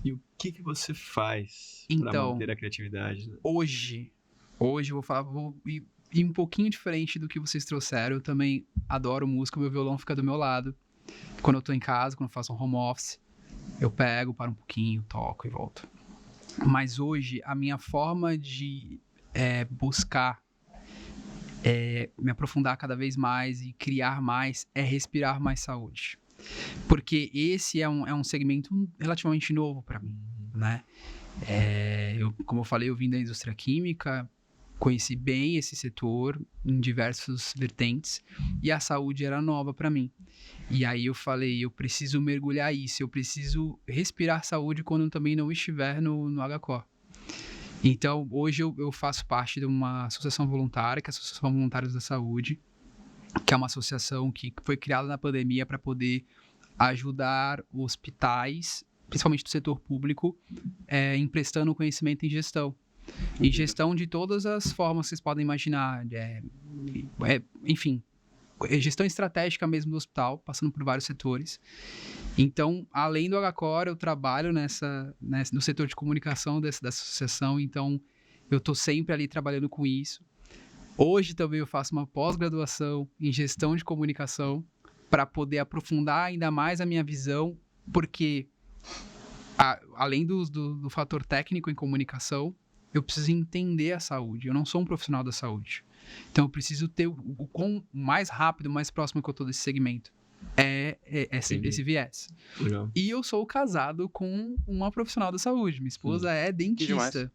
E o que você faz para Então, manter a criatividade? Né? Hoje eu vou ir um pouquinho diferente do que vocês trouxeram. Eu também adoro música, meu violão fica do meu lado. Quando eu tô em casa, quando eu faço um home office, eu pego, paro um pouquinho, toco e volto. Mas hoje, a minha forma de buscar me aprofundar cada vez mais e criar mais é respirar mais saúde. Porque esse é um segmento relativamente novo para mim, né? Como eu falei, eu vim da indústria química, conheci bem esse setor em diversas vertentes e a saúde era nova para mim. E aí eu falei, eu preciso mergulhar isso, eu preciso respirar saúde quando eu também não estiver no HCO. Então, hoje eu faço parte de uma associação voluntária, que é a Associação Voluntários da Saúde, que é uma associação que foi criada na pandemia para poder ajudar hospitais, principalmente do setor público, emprestando conhecimento em gestão. E gestão de todas as formas que vocês podem imaginar. Enfim, gestão estratégica mesmo do hospital, passando por vários setores. Então, além do HCOR, eu trabalho no setor de comunicação dessa associação, então eu estou sempre ali trabalhando com isso. Hoje também eu faço uma pós-graduação em gestão de comunicação para poder aprofundar ainda mais a minha visão, porque além do fator técnico em comunicação, eu preciso entender a saúde. Eu não sou um profissional da saúde. Então, eu preciso ter o quão mais rápido, mais próximo que eu estou desse segmento. Esse viés. Legal. E eu sou casado com uma profissional da saúde. Minha esposa é dentista.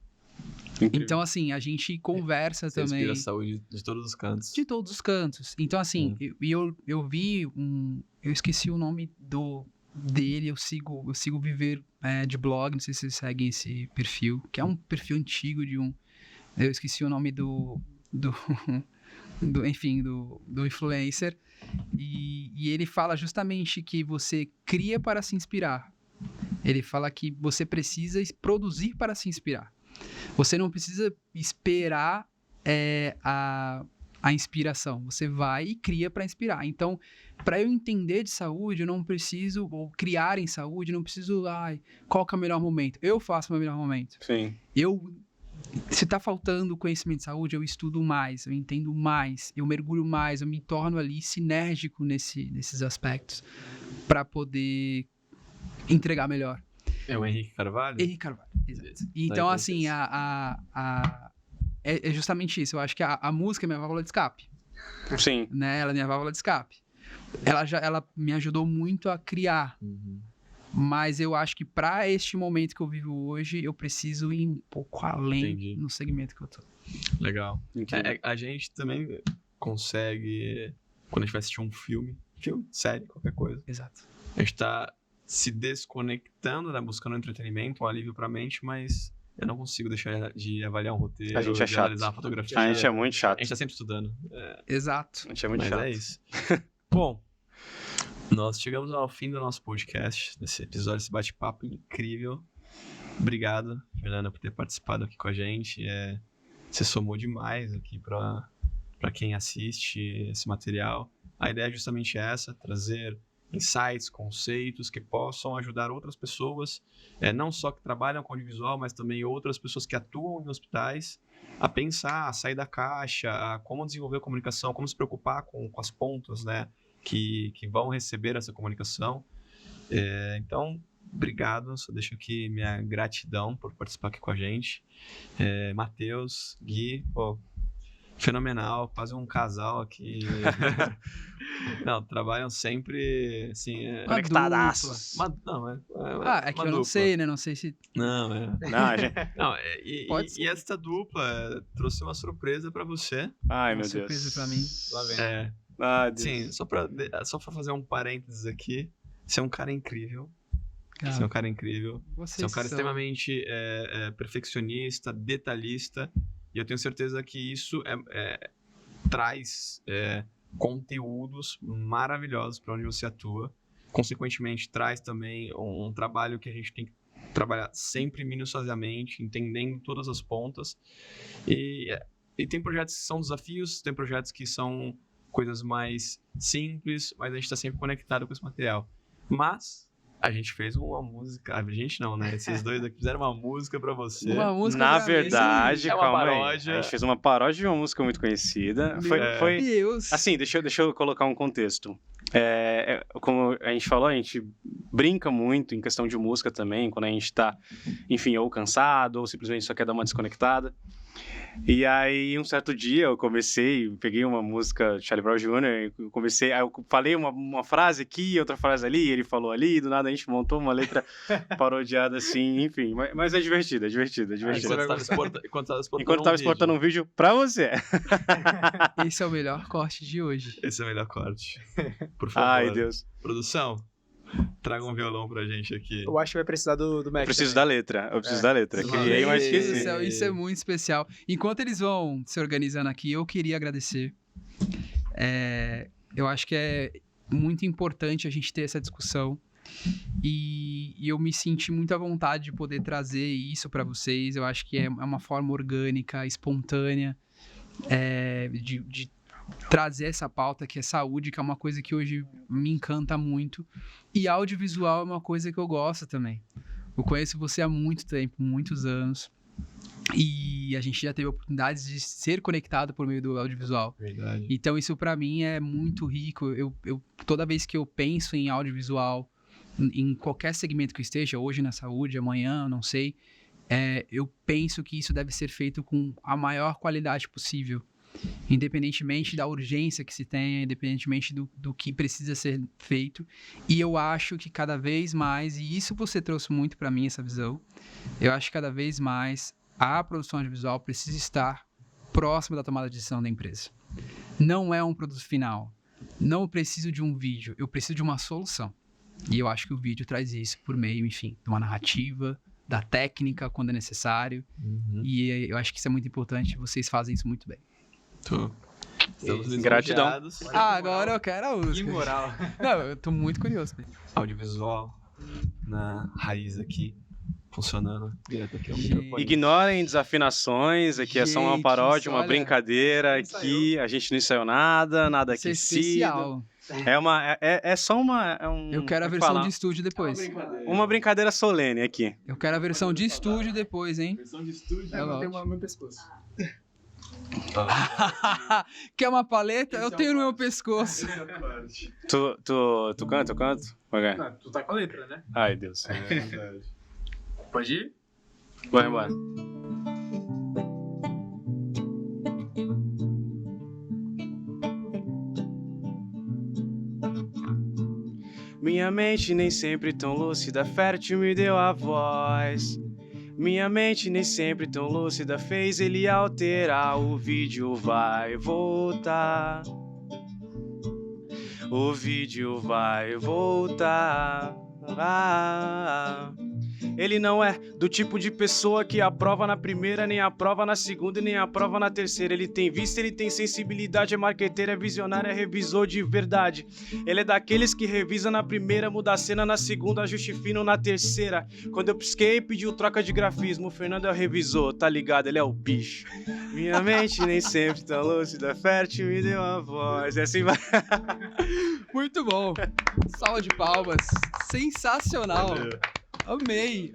Então, assim, a gente conversa Você também. respira a saúde de todos os cantos. De todos os cantos. Então, assim, eu vi eu esqueci o nome dele, eu sigo Viver de blog, não sei se vocês seguem esse perfil, que é um perfil antigo eu esqueci o nome do influencer, e ele fala justamente que você cria para se inspirar. Ele fala que você precisa produzir para se inspirar. Você não precisa esperar a inspiração. Você vai e cria para inspirar. Então, para eu entender de saúde, eu não preciso, ou criar em saúde, eu não preciso, qual que é o melhor momento? Eu faço o meu melhor momento. Sim. Se tá faltando conhecimento de saúde, eu estudo mais, eu entendo mais, eu mergulho mais, eu me torno ali sinérgico nesses aspectos para poder entregar melhor. É o Henrique Carvalho? Henrique Carvalho, exato. Então, assim, é justamente isso. Eu acho que a música é minha válvula de escape. Sim. Né? Ela é minha válvula de escape. Ela me ajudou muito a criar. Mas eu acho que para este momento que eu vivo hoje, eu preciso ir um pouco além no segmento que eu tô. Legal. A gente também consegue, quando a gente vai assistir um filme, série, qualquer coisa. Exato. A gente tá se desconectando, né, buscando entretenimento, um alívio pra mente, mas eu não consigo deixar de avaliar um roteiro, a gente é de chato. analisar a fotografia. A gente é muito chato. A gente tá sempre estudando. Exato. A gente é muito chato. Mas é isso. Bom, nós chegamos ao fim do nosso podcast, desse episódio, esse bate-papo incrível. Obrigado, Fernanda, por ter participado aqui com a gente. Você somou demais aqui para quem assiste esse material. A ideia é justamente essa, trazer insights, conceitos que possam ajudar outras pessoas, não só que trabalham com audiovisual, mas também outras pessoas que atuam em hospitais, a pensar, a sair da caixa, a como desenvolver a comunicação, como se preocupar com as pontas, né, que vão receber essa comunicação. Então, obrigado, só deixo aqui minha gratidão por participar aqui com a gente. Matheus, Gui, fenomenal, quase um casal aqui. Não, trabalham sempre, assim... Conectadaços. É que eu não sei, né? Não sei se... Não, Pode ser. E essa dupla trouxe uma surpresa pra você. Ai, uma meu Deus. surpresa pra mim. Lá vem. Ai, Deus. Sim, só pra fazer um parênteses aqui. Você é um cara incrível. Você é um cara incrível. Você é um cara extremamente perfeccionista, detalhista. E eu tenho certeza que isso traz conteúdos maravilhosos para onde você atua. Consequentemente, traz também um trabalho que a gente tem que trabalhar sempre minuciosamente, entendendo todas as pontas. E tem projetos que são desafios, tem projetos que são coisas mais simples, mas a gente está sempre conectado com esse material. Mas a gente fez uma música... A gente não, né? Esses dois aqui fizeram uma música pra você. Uma música Na verdade, é uma calma paródia. aí. A gente fez uma paródia de uma música muito conhecida. Foi Deus. assim, deixa eu colocar um contexto. Como a gente falou, a gente brinca muito em questão de música também, quando a gente tá, enfim, ou cansado, ou simplesmente só quer dar uma desconectada. E aí, um certo dia, peguei uma música de Charlie Brown Jr., aí eu falei uma frase aqui, outra frase ali, ele falou ali, e do nada a gente montou uma letra parodiada assim, enfim. Mas é divertido, é divertido. Enquanto tava exportando um vídeo pra você. Esse é o melhor corte de hoje. Esse é o melhor corte. Por favor. Ai, Deus. Produção, traga um violão pra gente aqui. Eu acho que vai precisar do Mac. Eu preciso da letra. Criei, mas esqueci. Isso é muito especial. Enquanto eles vão se organizando aqui, eu queria agradecer. Eu acho que é muito importante a gente ter essa discussão. E eu me senti muito à vontade de poder trazer isso para vocês. Eu acho que é uma forma orgânica, espontânea, de trazer essa pauta que é saúde, que é uma coisa que hoje me encanta muito. E audiovisual é uma coisa que eu gosto também. Eu conheço você há muito tempo, muitos anos. E a gente já teve oportunidades de ser conectado por meio do audiovisual. Verdade. Então isso para mim é muito rico. Toda vez que eu penso em audiovisual, em qualquer segmento que esteja, hoje na saúde, amanhã, não sei, eu penso que isso deve ser feito com a maior qualidade possível. Independentemente da urgência que se tenha, independentemente do que precisa ser feito. E eu acho que cada vez mais, e isso você trouxe muito para mim, essa visão, eu acho que cada vez mais a produção audiovisual precisa estar próxima da tomada de decisão da empresa. Não é um produto final. Não preciso de um vídeo, eu preciso de uma solução. E eu acho que o vídeo traz isso por meio, enfim, de uma narrativa, da técnica, quando é necessário. E eu acho que isso é muito importante, vocês fazem isso muito bem. Gratidão. Agora eu quero a música. Que moral. Não, eu tô muito curioso. Audiovisual na raiz aqui, funcionando direto aqui ao microfone. Ignorem desafinações, aqui é só uma Gente, paródia, uma olha, brincadeira aqui, a gente não ensaiou nada Isso é aquecido. especial. É só uma... Eu quero a versão de estúdio depois. Uma brincadeira solene aqui. Eu quero a versão de estúdio depois, hein? Versão de estúdio. Eu Tem uma no meu pescoço. Quer uma paleta? Eu tenho no meu pescoço. Tu canta? Eu canto? Okay. Não, tu tá com a letra, né? Ai, Deus. Pode ir? Vai embora. Minha mente nem sempre tão lúcida, fértil me deu a voz. Minha mente nem sempre tão lúcida fez ele alterar. O vídeo vai voltar. O vídeo vai voltar. Ele não é do tipo de pessoa que aprova na primeira, nem aprova na segunda e nem aprova na terceira. Ele tem vista, ele tem sensibilidade, é marqueteiro, é visionário, é revisor de verdade. Ele é daqueles que revisa na primeira, muda a cena na segunda, ajuste fino na terceira. Quando eu pisquei, pediu troca de grafismo. O Fernando é o revisor, tá ligado? Ele é o bicho. Minha mente nem sempre tão lúcida, fértil me deu a voz. E assim vai. Muito bom. Salva de palmas. Sensacional. Valeu.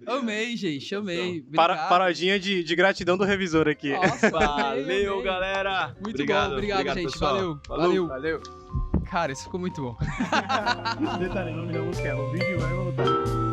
Amei, gente. Amei. Parodinha de gratidão do revisor aqui. Nossa, Valeu, amei. galera. Muito obrigado, bom, obrigado, gente. pessoal. Valeu. Cara, isso ficou muito bom. Detalhe, o nome da música é O Vídeo Vai Voltar.